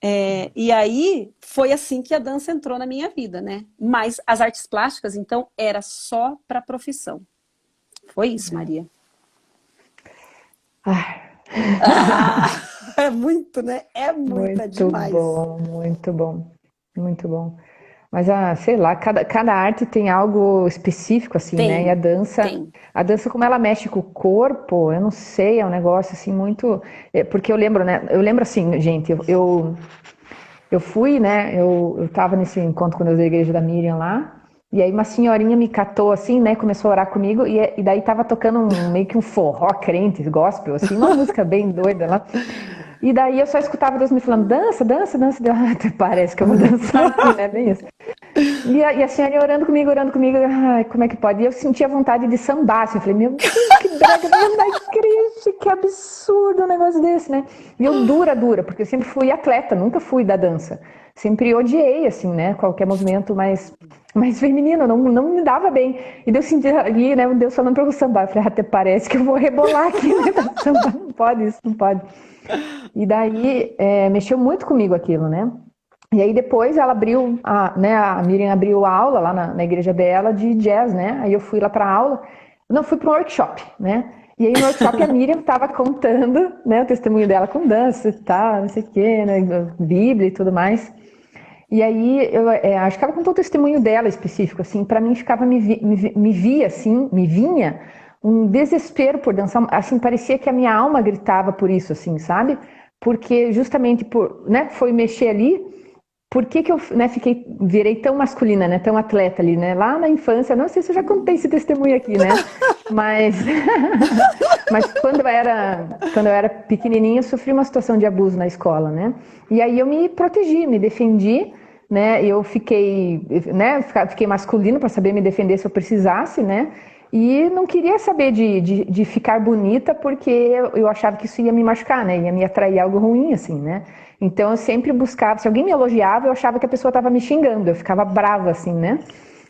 E aí foi assim que a dança entrou na minha vida, né? Mas as artes plásticas, então, era só para profissão. Foi isso, Maria. Ah, É muito, né? É muito, é muito demais. bom, muito bom, muito bom. Mas, sei lá, cada arte tem algo específico, assim, né? E Tem, tem. a dança como ela mexe com o corpo, eu não sei, é um negócio, assim, muito... Porque eu lembro, né? Eu lembro, assim, gente, eu fui, né? Eu tava nesse encontro quando eu da igreja da Miriam lá, e aí uma senhorinha me catou, assim, né? Começou a orar comigo, e daí tava tocando meio que um forró crente, gospel, assim, uma música bem doida lá. E daí eu só escutava Deus me falando, dança, dança, dança. Até parece que eu vou dançar aqui, né? Bem isso. E a senhora orando comigo, ai, como é que pode? E eu sentia vontade de sambar, assim, eu falei, meu Deus, que brega dentro da igreja, que absurdo um negócio desse, né? E eu dura, porque eu sempre fui atleta, nunca fui da dança. Sempre odiei, assim, né, qualquer movimento mais feminino, não me dava bem. E daí eu sentia ali, né, Deus falando pra eu sambar. Eu falei, até parece que eu vou rebolar aqui, né, sambar, não pode isso, não pode. E daí, mexeu muito comigo aquilo, né? E aí depois ela abriu, a Miriam abriu aula lá na igreja dela de jazz, né? Aí eu fui lá pra aula, não, fui para um workshop, né? E aí no workshop a Miriam estava contando, né, o testemunho dela com dança e tal, não sei o quê, né, Bíblia e tudo mais. E aí eu acho que ela contou o testemunho dela específico, assim, para mim me vinha um desespero por dançar, assim, parecia que a minha alma gritava por isso, assim, sabe? Porque justamente né, foi mexer ali. Por que eu, né, virei tão masculina, né, tão atleta ali, né? Lá na infância, não sei se eu já contei esse testemunho aqui, né? Mas, mas quando eu era pequenininha, eu sofri uma situação de abuso na escola, né? E aí eu me protegi, me defendi, né? Eu fiquei masculino para saber me defender se eu precisasse, né? E não queria saber de ficar bonita porque eu achava que isso ia me machucar, né? Ia me atrair algo ruim, assim, né? Então eu sempre buscava, se alguém me elogiava, eu achava que a pessoa estava me xingando, eu ficava brava, assim, né?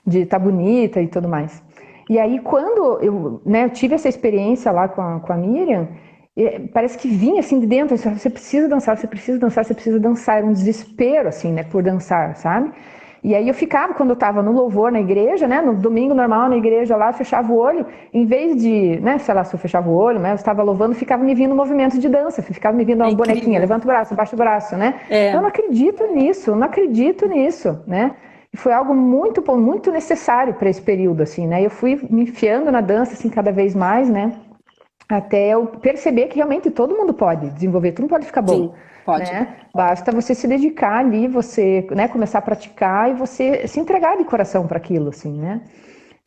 de estar bonita e tudo mais. E aí, quando eu, né, eu tive essa experiência lá com a Miriam, parece que vinha assim de dentro, você precisa dançar, você precisa dançar, você precisa dançar. Era um desespero, assim, né, por dançar, sabe? E aí eu ficava, quando eu estava no louvor na igreja, né, no domingo normal na igreja lá, fechava o olho, em vez de, né, sei lá, se eu fechava o olho, né, eu estava louvando, ficava me vindo movimento de dança, ficava me vindo É uma bonequinha, incrível. levanta o braço, abaixa o braço, né? Eu É, não acredito nisso, eu não acredito nisso, né? E foi algo muito, muito necessário para esse período, assim, né? Eu fui me enfiando na dança, assim, cada vez mais, né? Até eu perceber que realmente todo mundo pode desenvolver, tudo pode ficar bom, sim, pode. né? Basta você se dedicar ali, você, né, começar a praticar e você se entregar de coração para aquilo, assim, né?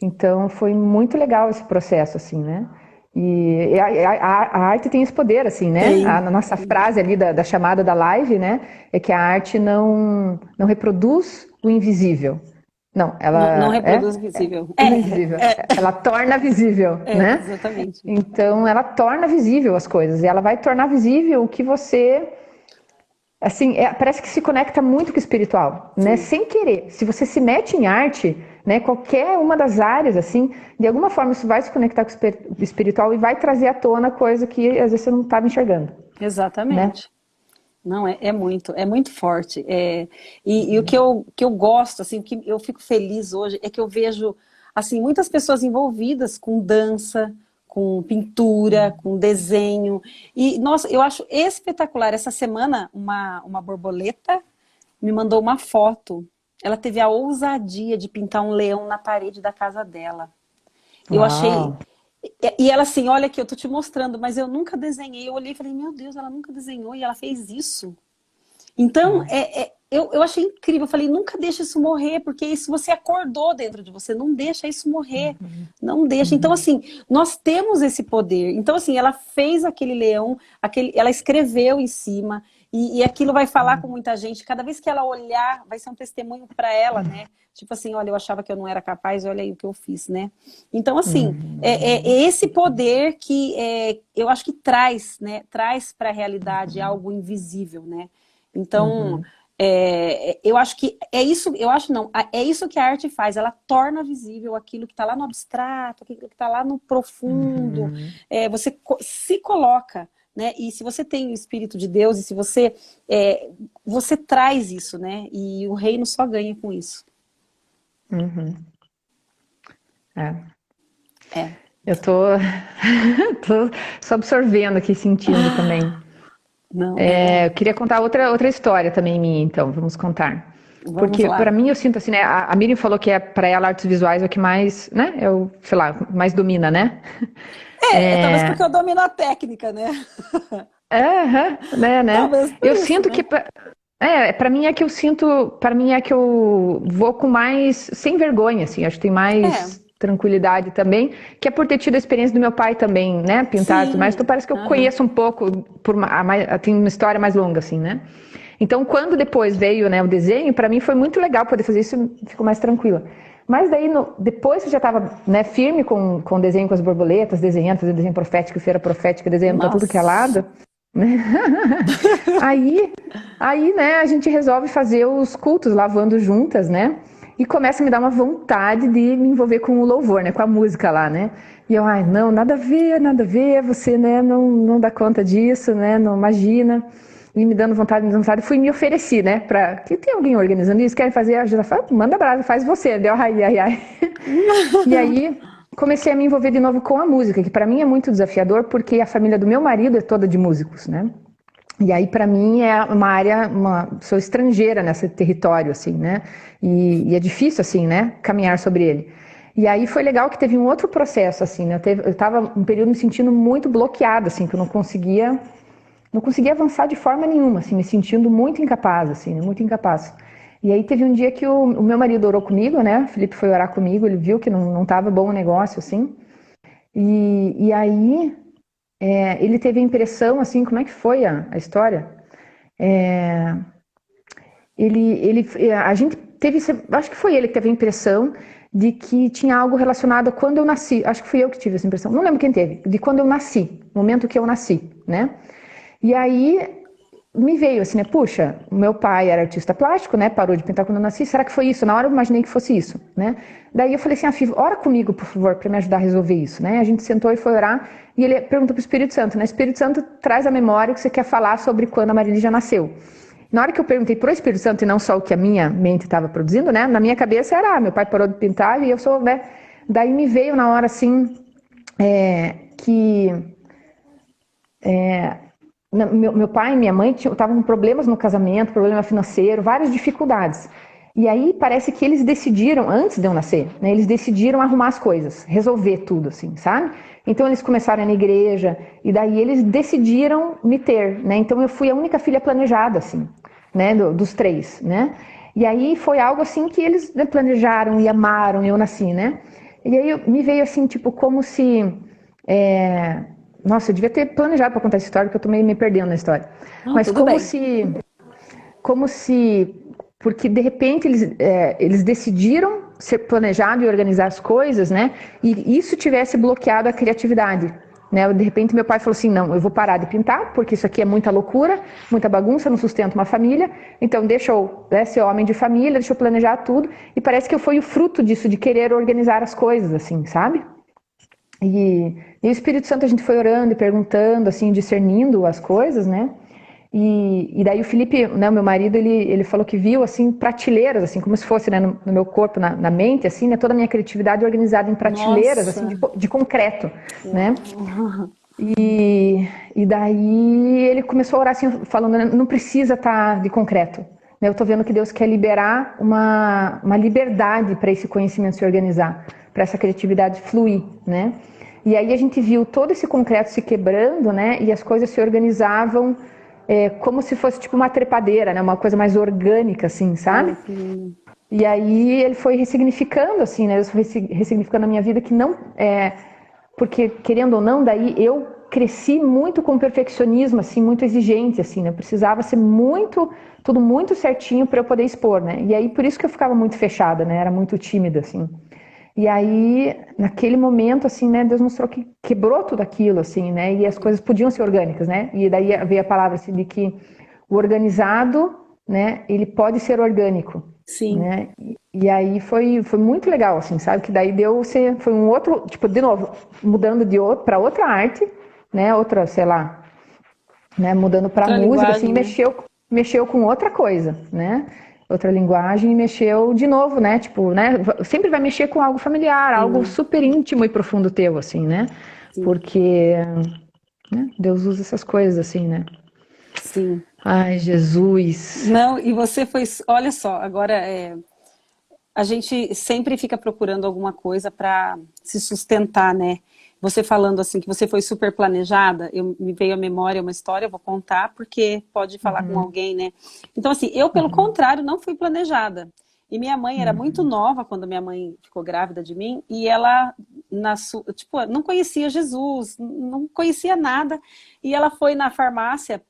Então foi muito legal esse processo, assim, né? E a arte tem esse poder, assim, né? A Tem. nossa frase ali da chamada da live, né? É que a arte não reproduz o invisível. Não, Não, não ela reproduz o visível. o invisível. Ela torna visível, né? Exatamente. Então, ela torna visível as coisas. E ela vai tornar visível o que você... Assim, parece que se conecta muito com o espiritual, né? Sim. Sem querer. Se você se mete em arte, né? Qualquer uma das áreas, assim, de alguma forma isso vai se conectar com o espiritual e vai trazer à tona coisa que às vezes você não estava enxergando, né? Exatamente. Não, é muito forte. E o que eu gosto, assim, o que eu fico feliz hoje é que eu vejo, assim, muitas pessoas envolvidas com dança, com pintura, com desenho. E, nossa, eu acho espetacular. Essa semana, uma borboleta me mandou uma foto. Ela teve a ousadia de pintar um leão na parede da casa dela. Eu achei. Uau! E ela assim, olha aqui, eu tô te mostrando, mas eu nunca desenhei. Eu olhei e falei, meu Deus, ela nunca desenhou e ela fez isso. Então, eu achei incrível. Eu falei, nunca deixa isso morrer, porque isso você acordou dentro de você. Não deixa isso morrer. Não deixa. Então, assim, nós temos esse poder. Então, assim, ela fez aquele leão, ela escreveu em cima, e aquilo vai falar com muita gente. Cada vez que ela olhar, vai ser um testemunho para ela, né? Tipo assim, olha, eu achava que eu não era capaz, olha aí o que eu fiz, né? Então, assim, é esse poder que eu acho que traz, né? Traz para a realidade algo invisível, né? Então, eu acho que é isso, eu acho não, é isso que a arte faz, ela torna visível aquilo que está lá no abstrato, aquilo que está lá no profundo, você se coloca, né? E se você tem o Espírito de Deus, e se você traz isso, né? E o reino só ganha com isso. Uhum. É. É. Eu tô, tô só absorvendo aqui, sentindo também. Não, Eu queria contar outra história também minha, então, vamos contar. vamos Porque para lá. mim eu sinto assim, né? A Miriam falou que para ela artes visuais é o que mais, né? Sei lá, mais domina, né? Talvez porque eu domino a técnica, né? Aham, né? Talvez por Eu isso, sinto que né? para mim é que eu sinto, para mim é que eu vou com mais sem vergonha, assim, acho que tem É, mais tranquilidade também, que é por ter tido a experiência do meu pai também, né, pintar e tudo mais, então sim. parece que eu Aham. conheço um pouco tem uma história mais longa assim, né? Então, quando depois veio, né, o desenho, para mim foi muito legal poder fazer isso, eu fico mais tranquila. Mas daí, depois que eu já estava, né, firme com o desenho com as borboletas, desenhando, fazendo desenho profético, feira profética, desenhando para tudo que é Nossa. lado, né? Aí, né, a gente resolve fazer os cultos lavando juntas, né? E começa a me dar uma vontade de me envolver com o louvor, né? Com a música lá, né? E eu, ai, não, nada a ver, você, né, não dá conta disso, né? Não imagina. E me dando vontade, fui me oferecer, né? Que tem alguém organizando isso, querem fazer? A Júlia fala, manda brasa, faz você. Deu, ai. E aí comecei a me envolver de novo com a música, que para mim é muito desafiador, porque a família do meu marido é toda de músicos, né? E aí, para mim, é uma área, sou estrangeira nesse território, assim, né? E é difícil, assim, né? Caminhar sobre ele. E aí foi legal que teve um outro processo, assim, né? Eu tava um período me sentindo muito bloqueada, assim, que eu não conseguia avançar de forma nenhuma, assim, me sentindo muito incapaz, assim, né? Muito incapaz. E aí teve um dia que o meu marido orou comigo, né? O Felipe foi orar comigo, ele viu que não tava bom o negócio, assim. E aí ele teve a impressão, assim, como é que foi a história? É, a gente teve, acho que foi ele que teve a impressão de que tinha algo relacionado a quando eu nasci. Acho que fui eu que tive essa impressão. Não lembro quem teve. De quando eu nasci, no momento que eu nasci, né? E aí me veio assim, né? Puxa, o meu pai era artista plástico, né? Parou de pintar quando eu nasci. Será que foi isso? Na hora eu imaginei que fosse isso, né? Daí eu falei assim, Fih, ora comigo, por favor, para me ajudar a resolver isso, né? A gente sentou e foi orar e ele perguntou pro Espírito Santo, né? Espírito Santo, traz a memória que você quer falar sobre quando a Marília nasceu. Na hora que eu perguntei pro Espírito Santo e não só o que a minha mente estava produzindo, né? Na minha cabeça era, meu pai parou de pintar e eu sou, né? Daí me veio na hora assim, que meu pai e minha mãe estavam com problemas no casamento, problema financeiro, várias dificuldades. E aí parece que eles decidiram, antes de eu nascer, né, eles decidiram arrumar as coisas, resolver tudo, assim, sabe? Então eles começaram a ir na igreja, e daí eles decidiram me ter, né? Então eu fui a única filha planejada, assim, né, dos três, né? E aí foi algo assim que eles, né, planejaram e amaram, e eu nasci, né? E aí me veio assim, tipo, como se... Nossa, eu devia ter planejado para contar essa história, porque eu tô meio me perdendo na história. Ah, Mas tudo bem. como se, porque de repente eles decidiram ser planejado e organizar as coisas, né? E isso tivesse bloqueado a criatividade, né? De repente meu pai falou assim, não, eu vou parar de pintar, porque isso aqui é muita loucura, muita bagunça, não sustenta uma família, então deixa eu, né, ser homem de família, deixa eu planejar tudo. E parece que eu fui o fruto disso, de querer organizar as coisas, assim, sabe? E o Espírito Santo a gente foi orando e perguntando, assim, discernindo as coisas, né? E daí o Felipe, né, meu marido, ele falou que viu, assim, prateleiras, assim, como se fosse, né, no meu corpo, na mente, assim, né, toda a minha criatividade organizada em prateleiras, assim, Nossa. de concreto, né? Uau. E daí ele começou a orar, assim, falando, né, não precisa estar de concreto. Né? Eu tô vendo que Deus quer liberar uma liberdade para esse conhecimento se organizar, para essa criatividade fluir, né? E aí a gente viu todo esse concreto se quebrando, né? E as coisas se organizavam como se fosse tipo uma trepadeira, né? Uma coisa mais orgânica, assim, sabe? Olha que lindo. E aí ele foi ressignificando, assim, né? Deus foi ressignificando a minha vida, que não... porque, querendo ou não, daí eu cresci muito com perfeccionismo, assim, muito exigente, assim, né? Eu precisava ser muito... Tudo muito certinho para eu poder expor, né? E aí, por isso que eu ficava muito fechada, né? Era muito tímida, assim. E aí, naquele momento, assim, né, Deus mostrou que quebrou tudo aquilo, assim, né, e as coisas podiam ser orgânicas, né, e daí veio a palavra, assim, de que o organizado, né, ele pode ser orgânico, Sim. né, e aí foi muito legal, assim, sabe, que daí foi um outro, tipo, de novo, mudando para outra arte, né, outra, sei lá, né, mudando para Outra música, assim, linguagem, né? mexeu com outra coisa, né? Outra linguagem e mexeu de novo, né? Tipo, né? Sempre vai mexer com algo familiar, algo Sim, super íntimo e profundo teu, assim, né? sim, Porque, né, Deus usa essas coisas, assim, né? sim. Ai, Jesus. Não, e você foi, olha só, agora a gente sempre fica procurando alguma coisa para se sustentar, né? Você falando assim que você foi super planejada, me veio à memória uma história, eu vou contar porque pode falar com alguém, né? Então assim, eu pelo contrário não fui planejada. E minha mãe era muito nova quando minha mãe ficou grávida de mim e ela tipo, não conhecia Jesus, não conhecia nada, e ela foi na farmácia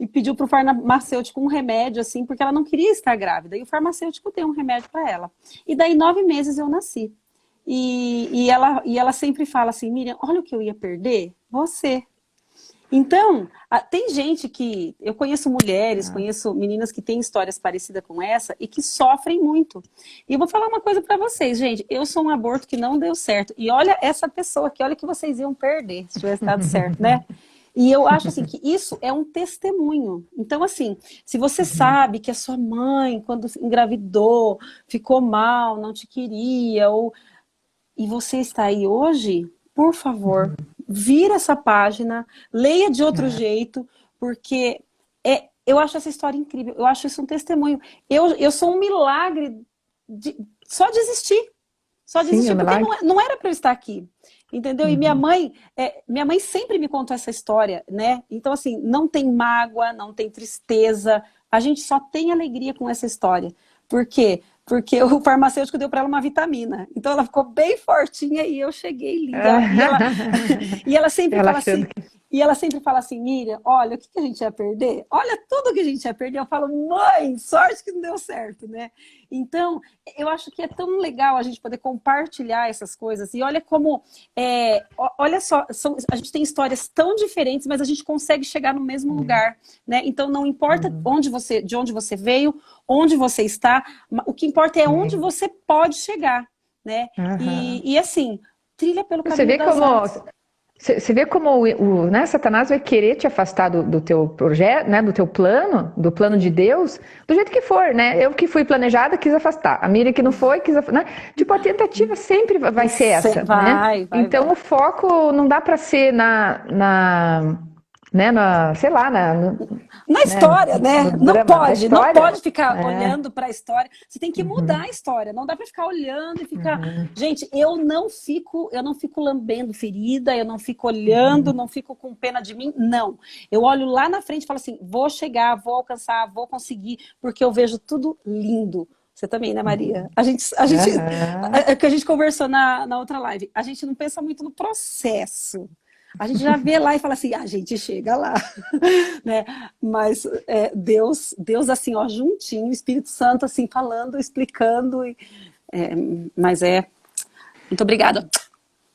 e pediu para o farmacêutico um remédio, assim, porque ela não queria estar grávida. E o farmacêutico deu um remédio para ela. E daí, 9 meses eu nasci. E ela sempre fala assim, Miriam, olha o que eu ia perder? Você. Então, tem gente que... Eu conheço mulheres, conheço meninas que têm histórias parecidas com essa e que sofrem muito. E eu vou falar uma coisa para vocês, gente. Eu sou um aborto que não deu certo. E olha essa pessoa aqui, olha o que vocês iam perder se tivesse dado certo, né? E eu acho assim que isso é um testemunho. Então, assim, se você sabe que a sua mãe, quando engravidou, ficou mal, não te queria, e você está aí hoje, por favor, vira essa página, leia de outro jeito, porque eu acho essa história incrível, eu acho isso um testemunho. Eu sou um milagre só de existir. Só de Sim, é existir, um porque milagre. não era para eu estar aqui. Entendeu? E minha mãe sempre me contou essa história, né? Então, assim, não tem mágoa, não tem tristeza, a gente só tem alegria com essa história. Por quê? Porque o farmacêutico deu para ela uma vitamina. Então ela ficou bem fortinha e eu cheguei linda. E ela sempre fala Relaxando. assim, E ela sempre fala assim, Miriam, olha, o que a gente ia perder? Olha tudo que a gente ia perder. Eu falo, mãe, sorte que não deu certo, né? Então, eu acho que é tão legal a gente poder compartilhar essas coisas. E olha como, olha só, a gente tem histórias tão diferentes, mas a gente consegue chegar no mesmo lugar, né? Então, não importa de onde você veio, onde você está, o que importa é onde você pode chegar, né? E assim, trilha pelo caminho das artes. Você vê como né, Satanás vai querer te afastar do teu projeto, né, do teu plano, do plano de Deus, do jeito que for, né? Eu que fui planejada quis afastar, a Miriam que não foi quis afastar, né? Tipo, a tentativa sempre vai ser essa, né? Então o foco não dá para ser né, sei lá, na história, né? Não pode ficar É. olhando para a história. Você tem que mudar a história. Não dá para ficar olhando e ficar. Gente, eu não fico lambendo ferida, eu não fico olhando, não fico com pena de mim. Não. Eu olho lá na frente e falo assim: vou chegar, vou alcançar, vou conseguir, porque eu vejo tudo lindo. Você também, né, Maria? O que a gente conversou na outra live, a gente não pensa muito no processo. A gente já vê lá e fala assim, a gente chega lá, né? Mas Deus assim, ó, juntinho, o Espírito Santo assim, falando, explicando, mas muito obrigada,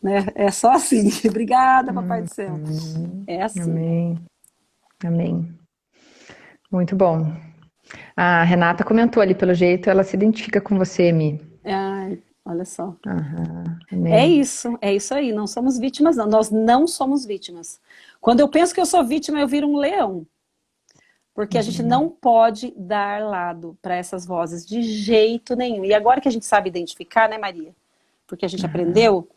né? É só assim, obrigada, Papai do Céu. É assim. Amém. Amém. Muito bom. A Renata comentou ali, pelo jeito, ela se identifica com você, Mi. Ai, olha só. Amém. É isso aí, não somos vítimas não, nós não somos vítimas. Quando eu penso que eu sou vítima, eu viro um leão. Porque a gente não pode dar lado para essas vozes de jeito nenhum. E agora que a gente sabe identificar, né, Maria? Porque a gente aprendeu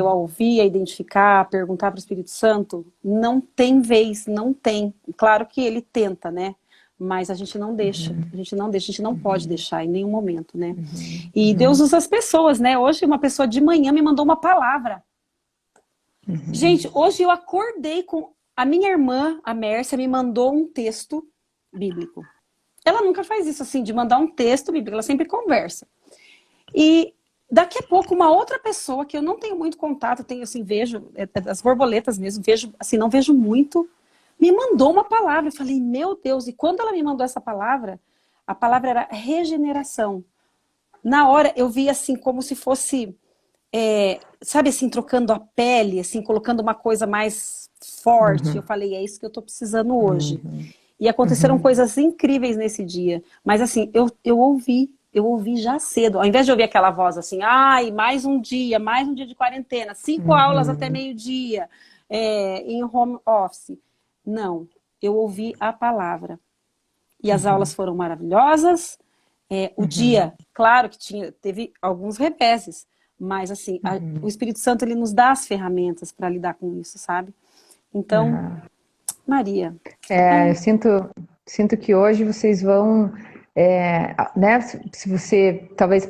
a ouvir, a identificar, a perguntar para o Espírito Santo, não tem vez, não tem. Claro que ele tenta, né? Mas a gente não deixa, a gente não pode deixar em nenhum momento, né? E Deus usa as pessoas, né? Hoje uma pessoa de manhã me mandou uma palavra. Gente, hoje eu acordei com... A minha irmã, a Mércia, me mandou um texto bíblico. Ela nunca faz isso assim, de mandar um texto bíblico, ela sempre conversa. E daqui a pouco uma outra pessoa, que eu não tenho muito contato, tenho assim, vejo, as borboletas mesmo, vejo, assim, não vejo muito, me mandou uma palavra. Eu falei, meu Deus, e quando ela me mandou essa palavra, a palavra era regeneração. Na hora eu vi assim, como se fosse, sabe assim, trocando a pele, assim, colocando uma coisa mais forte. Eu falei, é isso que eu tô precisando hoje. E aconteceram coisas incríveis nesse dia. Mas assim, eu ouvi já cedo. Ao invés de ouvir aquela voz assim, ai, mais um dia de quarentena, 5 aulas até meio-dia, em home office. Não, eu ouvi a palavra. E as aulas foram maravilhosas. O dia, claro que teve alguns reveses, mas assim, o Espírito Santo, ele nos dá as ferramentas para lidar com isso, sabe? Então, Maria. Eu sinto que hoje vocês vão, né? Se você talvez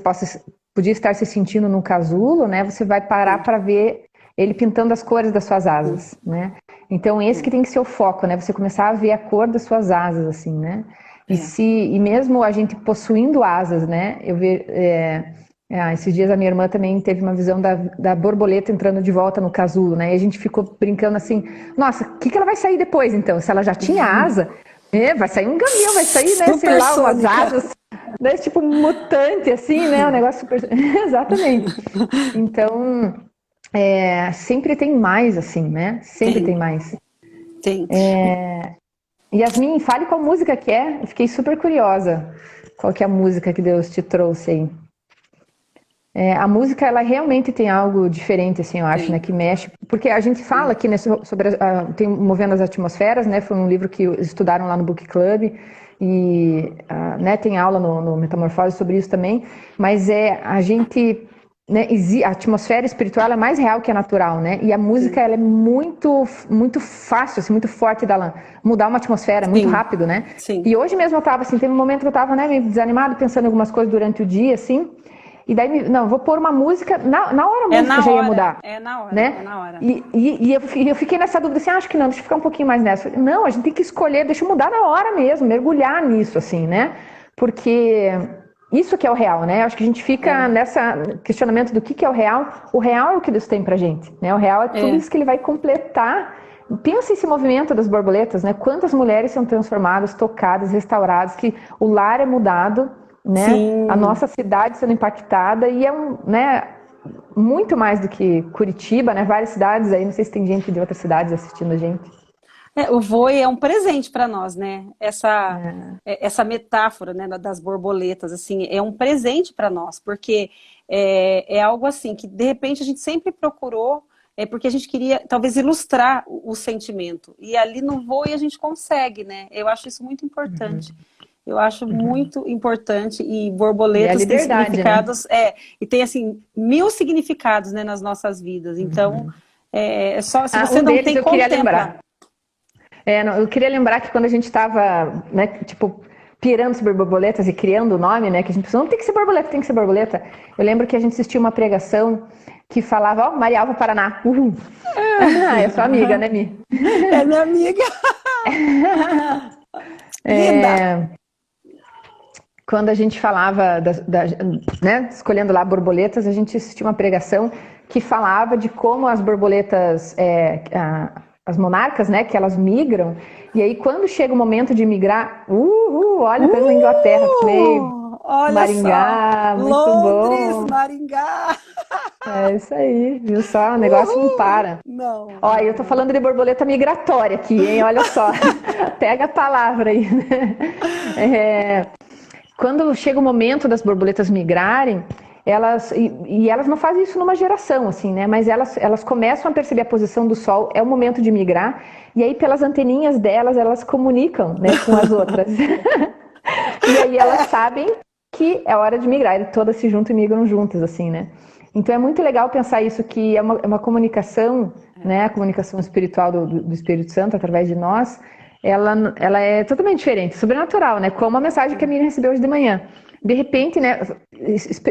podia estar se sentindo num casulo, né? Você vai parar para ver ele pintando as cores das suas asas, né? Então esse que tem que ser o foco, né? Você começar a ver a cor das suas asas, assim, né? E mesmo a gente possuindo asas, né? Eu vejo, esses dias a minha irmã também teve uma visão da borboleta entrando de volta no casulo, né? E a gente ficou brincando assim, nossa, o que ela vai sair depois, então? Se ela já tinha asa, vai sair um gavião, vai sair, né? Sei lá, umas asas, né? Tipo mutante, assim, né? Um negócio super... Exatamente. Então, sempre tem mais, assim, né? Sempre tem mais. Tem. Yasmin, fale qual música que é. Eu fiquei super curiosa. Qual que é a música que Deus te trouxe aí? A música, ela realmente tem algo diferente, assim, eu acho, né, que mexe, porque a gente fala aqui, né, sobre tem Movendo as Atmosferas, né, foi um livro que estudaram lá no Book Club, e, né, tem aula no Metamorfose sobre isso também, mas a gente, né, a atmosfera espiritual é mais real que a natural, né, e a música, ela é muito, muito fácil, assim, muito forte dela mudar uma atmosfera, muito rápido, né, e hoje mesmo eu tava, assim, teve um momento que eu tava, né, meio desanimado, pensando em algumas coisas durante o dia, assim. E daí, não, vou pôr uma música, na hora a música já ia mudar. Na hora, né? na hora. E eu fiquei nessa dúvida, assim, acho que não, deixa eu ficar um pouquinho mais nessa. Não, a gente tem que escolher, deixa eu mudar na hora mesmo, mergulhar nisso, assim, né? Porque isso que é o real, né? Acho que a gente fica nessa questionamento do que é o real. O real é o que Deus tem pra gente, né? O real é tudo isso que ele vai completar pensa esse movimento das borboletas, né? Quantas mulheres são transformadas, tocadas, restauradas, que o lar é mudado, né? A Sim. nossa cidade sendo impactada e né? Muito mais do que Curitiba, né? Várias cidades aí, não sei se tem gente de outras cidades assistindo a gente. O vôlei é um presente para nós, né? Essa metáfora, né, das borboletas, assim, é um presente para nós, porque é algo assim que de repente a gente sempre procurou, porque a gente queria talvez ilustrar o sentimento. E ali no vôlei a gente consegue, né? Eu acho isso muito importante. Eu acho muito importante e E é a borboletas têm liberdade, né? significados, e tem assim 1000 significados, né, nas nossas vidas. Então, é só se você Um não deles tem, eu queria contempla. lembrar. Não, eu queria lembrar que quando a gente estava, né, tipo, pirando sobre borboletas e criando o nome, né, que a gente pensou, não tem que ser borboleta, tem que ser borboleta. Eu lembro que a gente assistiu uma pregação que falava, ó, Marialva, Paraná, uhul. É sua amiga, né, Mi? É minha amiga. Linda. Quando a gente falava, né, escolhendo lá borboletas, a gente assistiu uma pregação que falava de como as borboletas, as monarcas, né, que elas migram, e aí quando chega o momento de migrar, olha, tô indo na Inglaterra também, Olha só, Maringá, muito Londres, bom. Maringá. É isso aí, viu só? O negócio não Uhul. para. Não, Ó, eu não, tô não. falando de borboleta migratória aqui, hein? Olha só. Pega a palavra aí, né? Quando chega o momento das borboletas migrarem, e elas não fazem isso numa geração, assim, né? Mas elas começam a perceber a posição do sol, é o momento de migrar, e aí pelas anteninhas delas, elas comunicam, né, com as outras. E aí elas sabem que é hora de migrar, e todas se juntam e migram juntas, assim, né? Então é muito legal pensar isso, que é uma comunicação, né? A comunicação espiritual do Espírito Santo através de nós, ela é totalmente diferente, sobrenatural, né? Como a mensagem que a Miriam recebeu hoje de manhã. De repente, né?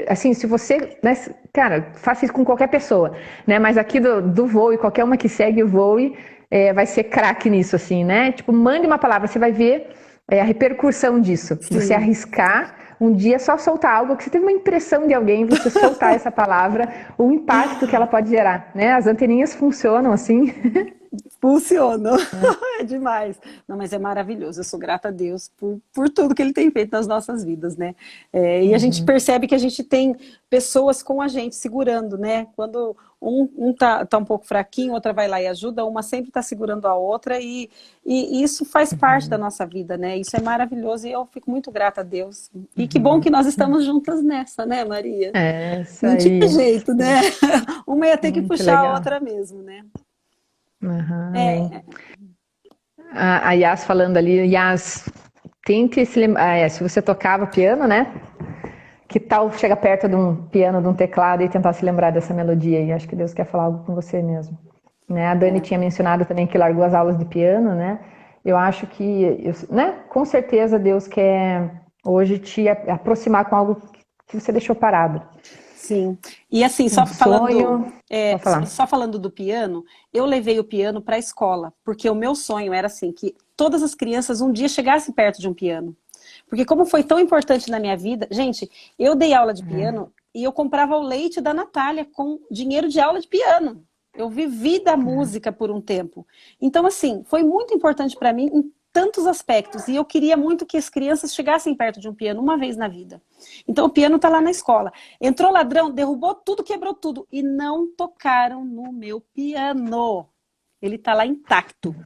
Assim, se você, né, cara, faça isso com qualquer pessoa, né? Mas aqui do voo, e qualquer uma que segue o voo, vai ser craque nisso, assim, né? Tipo, mande uma palavra, você vai ver a repercussão disso. Você Sim. arriscar um dia só soltar algo que você teve uma impressão de alguém, você soltar essa palavra, o impacto que ela pode gerar, né? As anteninhas funcionam assim. Funciona. É demais. Não, mas é maravilhoso. Eu sou grata a Deus por tudo que Ele tem feito nas nossas vidas, né? E a gente percebe que a gente tem pessoas com a gente segurando, né? Quando um tá um pouco fraquinho, outra vai lá e ajuda, uma sempre está segurando a outra e isso faz parte da nossa vida, né? Isso é maravilhoso e eu fico muito grata a Deus. E que bom que nós estamos juntas nessa, né, Maria? É, isso Não tinha aí. jeito, né? Uma ia ter que Muito puxar a legal. outra mesmo, né? Uhum, amém. É, A Yas falando ali, Yas, tente se lembrar, se você tocava piano, né? Que tal chegar perto de um piano, de um teclado e tentar se lembrar dessa melodia aí? Acho que Deus quer falar algo com você mesmo. Né? A Dani tinha mencionado também que largou as aulas de piano, né? Eu acho que, né? Com certeza Deus quer hoje te aproximar com algo que você deixou parado. sim. E assim, Um sonho. Pode falar. só falando do piano, eu levei o piano para a escola, porque o meu sonho era assim, que todas as crianças um dia chegassem perto de um piano. Porque como foi tão importante na minha vida, gente, eu dei aula de piano e eu comprava o leite da Natália com dinheiro de aula de piano. Eu vivi da música por um tempo. Então, assim, foi muito importante para mim em tantos aspectos. E eu queria muito que as crianças chegassem perto de um piano uma vez na vida. Então, o piano está lá na escola. Entrou ladrão, derrubou tudo, quebrou tudo. E não tocaram no meu piano. Ele está lá intacto.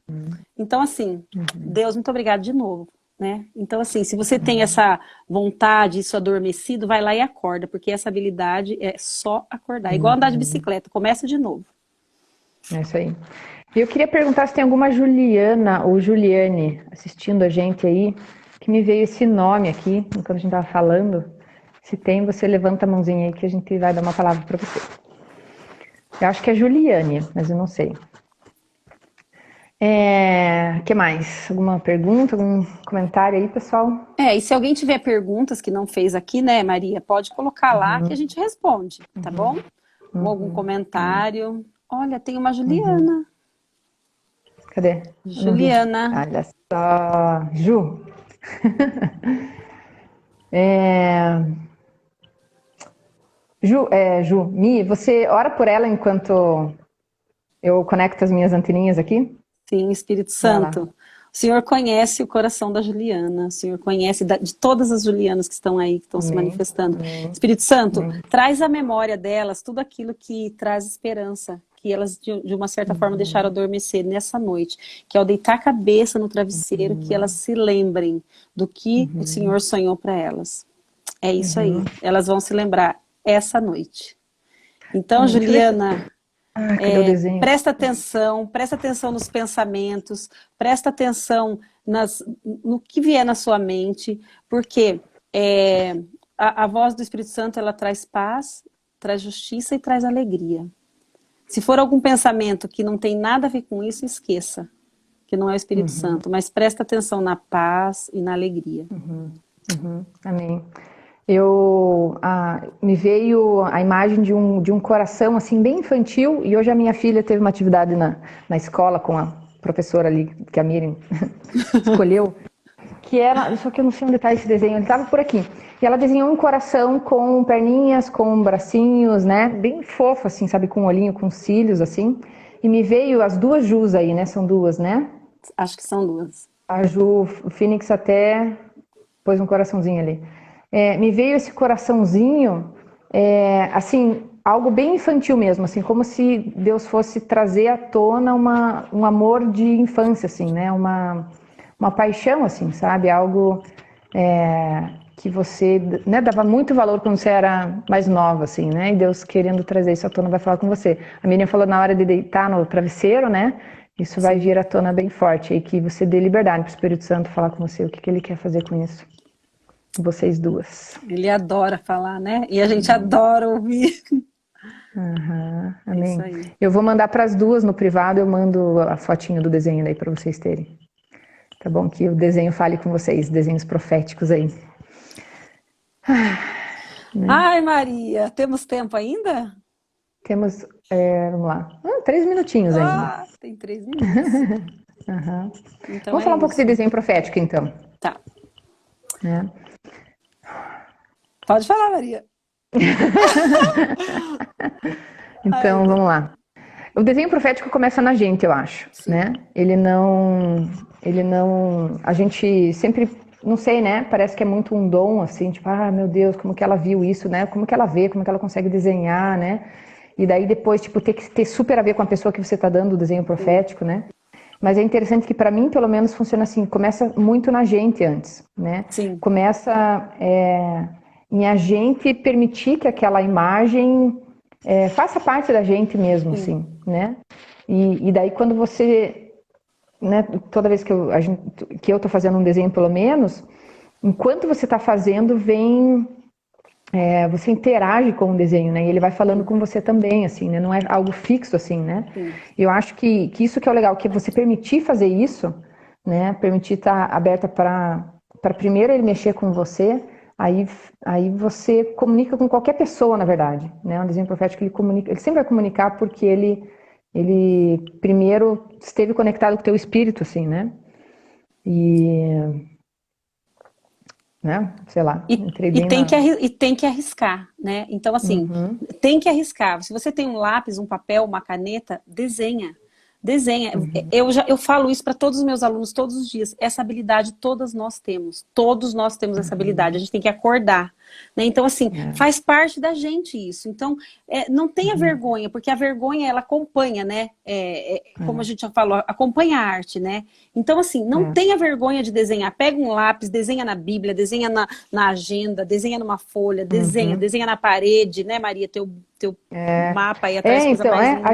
Então, assim, Deus, muito obrigado de novo. Né? Então, assim, se você tem essa vontade, isso adormecido, vai lá e acorda, porque essa habilidade é só acordar. É igual andar de bicicleta, começa de novo. É isso aí. E eu queria perguntar se tem alguma Juliana ou Juliane assistindo a gente aí, que me veio esse nome aqui, enquanto a gente estava falando. Se tem, você levanta a mãozinha aí que a gente vai dar uma palavra para você. Eu acho que é Juliane, mas eu não sei. Que mais? Alguma pergunta, algum comentário aí, pessoal? E se alguém tiver perguntas que não fez aqui, né, Maria, pode colocar lá que a gente responde, tá bom? Ou algum comentário. Olha, tem uma Juliana. Cadê? Eu não vi. Juliana. Olha só. Ju. Ju, Mi, você ora por ela enquanto eu conecto as minhas anteninhas aqui? Sim, Espírito Vai lá. Santo. O Senhor conhece o coração da Juliana, o Senhor conhece de todas as Julianas que estão aí, que estão se Amém. manifestando. Amém. Espírito Santo, Amém. traz à memória delas tudo aquilo que traz esperança, que elas de uma certa forma deixaram adormecer nessa noite, que ao deitar a cabeça no travesseiro, que elas se lembrem do que o Senhor sonhou para elas. É isso aí, elas vão se lembrar essa noite. Então, Amém. Deixa eu ver se... Juliana, Ah, cadê o desenho? presta atenção nos pensamentos, presta atenção no que vier na sua mente, porque a voz do Espírito Santo, ela traz paz, traz justiça e traz alegria. Se for algum pensamento que não tem nada a ver com isso, esqueça, que não é o Espírito Santo, mas presta atenção na paz e na alegria. Amém. Me veio a imagem de um coração assim bem infantil, e hoje a minha filha teve uma atividade na escola com a professora ali, que a Miriam escolheu, que era, só que eu não sei onde está esse desenho, ele estava por aqui. E ela desenhou um coração com perninhas, com bracinhos, né? Bem fofo, assim, sabe? Com um olhinho, com cílios, assim. E me veio as duas Jus aí, né? São duas, né? Acho que são duas. A Ju, o Phoenix até pôs um coraçãozinho ali. Me veio esse coraçãozinho, assim, algo bem infantil mesmo, assim, como se Deus fosse trazer à tona um amor de infância, assim, né? Uma paixão, assim, sabe? Algo que você, né, dava muito valor quando você era mais nova, assim, né? E Deus querendo trazer isso à tona vai falar com você. A Miriam falou na hora de deitar no travesseiro, né? Isso vai vir à tona bem forte, e que você dê liberdade para o Espírito Santo falar com você o que ele quer fazer com isso. Vocês duas. Ele adora falar, né? E a gente adora ouvir. É isso Amém. aí. Eu vou mandar para as duas no privado, eu mando a fotinho do desenho daí para vocês terem. Tá bom? Que o desenho fale com vocês, desenhos proféticos aí. Ai, Maria, temos tempo ainda? Temos, vamos lá, 3 minutinhos ainda. Tem 3 minutos. Então Vamos falar um pouco de isso. desenho profético, então. Tá. Né? Pode falar, Maria. Então, vamos lá. O desenho profético começa na gente, eu acho, né? Ele não, a gente sempre, não sei, né? Parece que é muito um dom, assim, tipo, meu Deus, como que ela viu isso, né? Como que ela vê, como que ela consegue desenhar, né? E daí depois, tipo, ter que ter super a ver com a pessoa que você está dando o desenho profético, né? Mas é interessante que para mim, pelo menos, funciona assim, começa muito na gente antes, né? Sim. Começa em a gente permitir que aquela imagem faça parte da gente mesmo, assim, né? E daí quando você, né, toda vez que eu tô fazendo um desenho, pelo menos, enquanto você está fazendo, você interage com o desenho, né? E ele vai falando com você também, assim, né? Não é algo fixo, assim, né? Eu acho que isso que é o legal, que é você permitir fazer isso, né? Permitir estar aberta para primeiro ele mexer com você, aí você comunica com qualquer pessoa, na verdade, né? Um desenho profético, ele sempre vai comunicar porque ele primeiro esteve conectado com o teu espírito, assim, né? Né? Sei lá, entrei bem E tem que arriscar, né? Então, assim, tem que arriscar. Se você tem um lápis, um papel, uma caneta, desenha. Desenha. Eu falo isso para todos os meus alunos todos os dias. Essa habilidade todas nós temos. Todos nós temos essa habilidade. A gente tem que acordar. Né? Então, assim, faz parte da gente isso. Então, não tenha vergonha, porque a vergonha, ela acompanha, né? Como a gente já falou, acompanha a arte, né? Então, assim, não tenha vergonha de desenhar. Pega um lápis, desenha na Bíblia, desenha na agenda, desenha numa folha, desenha na parede, né, Maria? Teu mapa aí atrás, coisa então, mais linda.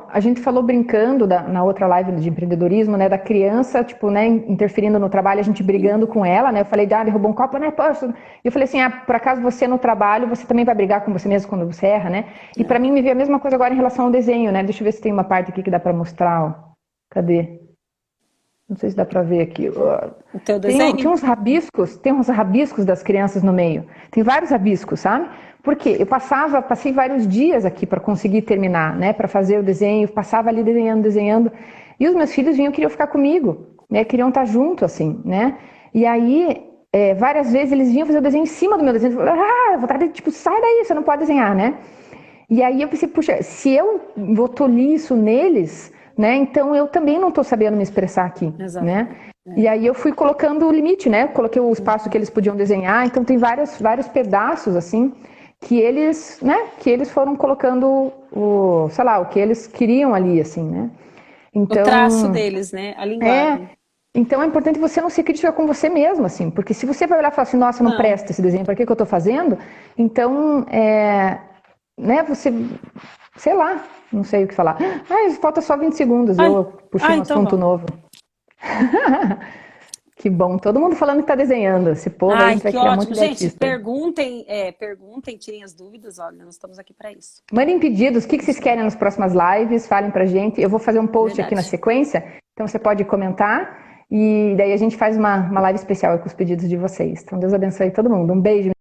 a gente falou brincando na outra live de empreendedorismo, né, da criança, tipo, né, interferindo no trabalho, a gente brigando com ela, né, eu falei, derrubou um copo, né, poxa, e eu falei assim, por acaso você no trabalho, você também vai brigar com você mesmo quando você erra, né, e pra mim me veio a mesma coisa agora em relação ao desenho, né, deixa eu ver se tem uma parte aqui que dá pra mostrar, ó. Cadê? Não sei se dá pra ver aqui. O teu desenho? Tem uns rabiscos das crianças no meio. Tem vários rabiscos, sabe? Porque eu passei vários dias aqui para conseguir terminar, né? Para fazer o desenho, passava ali desenhando. E os meus filhos queriam ficar comigo, né? Queriam estar junto, assim, né? E aí, várias vezes eles vinham fazer o desenho em cima do meu desenho. Eu falava, vontade de, tipo, sai daí, você não pode desenhar, né? E aí eu pensei, puxa, se eu vou tolir isso neles, né? Então eu também não estou sabendo me expressar aqui, Exato. né? E aí eu fui colocando o limite, né? Coloquei o espaço que eles podiam desenhar, então tem vários pedaços, assim, que eles, né? Que eles foram colocando sei lá, o que eles queriam ali, assim, né? O traço Então, deles, né? A é, linguagem. então é importante você não ser crítica com você mesmo, assim, porque se você vai olhar e falar assim, nossa, não Não. presta esse desenho, para que eu estou fazendo? Então, né, você, sei lá, não sei o que falar. Ah, falta só 20 segundos, eu puxei um Então assunto vamos. novo. Que bom, todo mundo falando que está desenhando. Esse povo aí a Ai, gente vai que criar um monte ótimo. de Gente, artista. perguntem, tirem as dúvidas. Olha, nós estamos aqui para isso. Mandem pedidos, o que vocês querem nas próximas lives, falem pra gente. Eu vou fazer um post aqui na Verdade. sequência, então você pode comentar e daí a gente faz uma live especial com os pedidos de vocês. Então Deus abençoe todo mundo. Um beijo.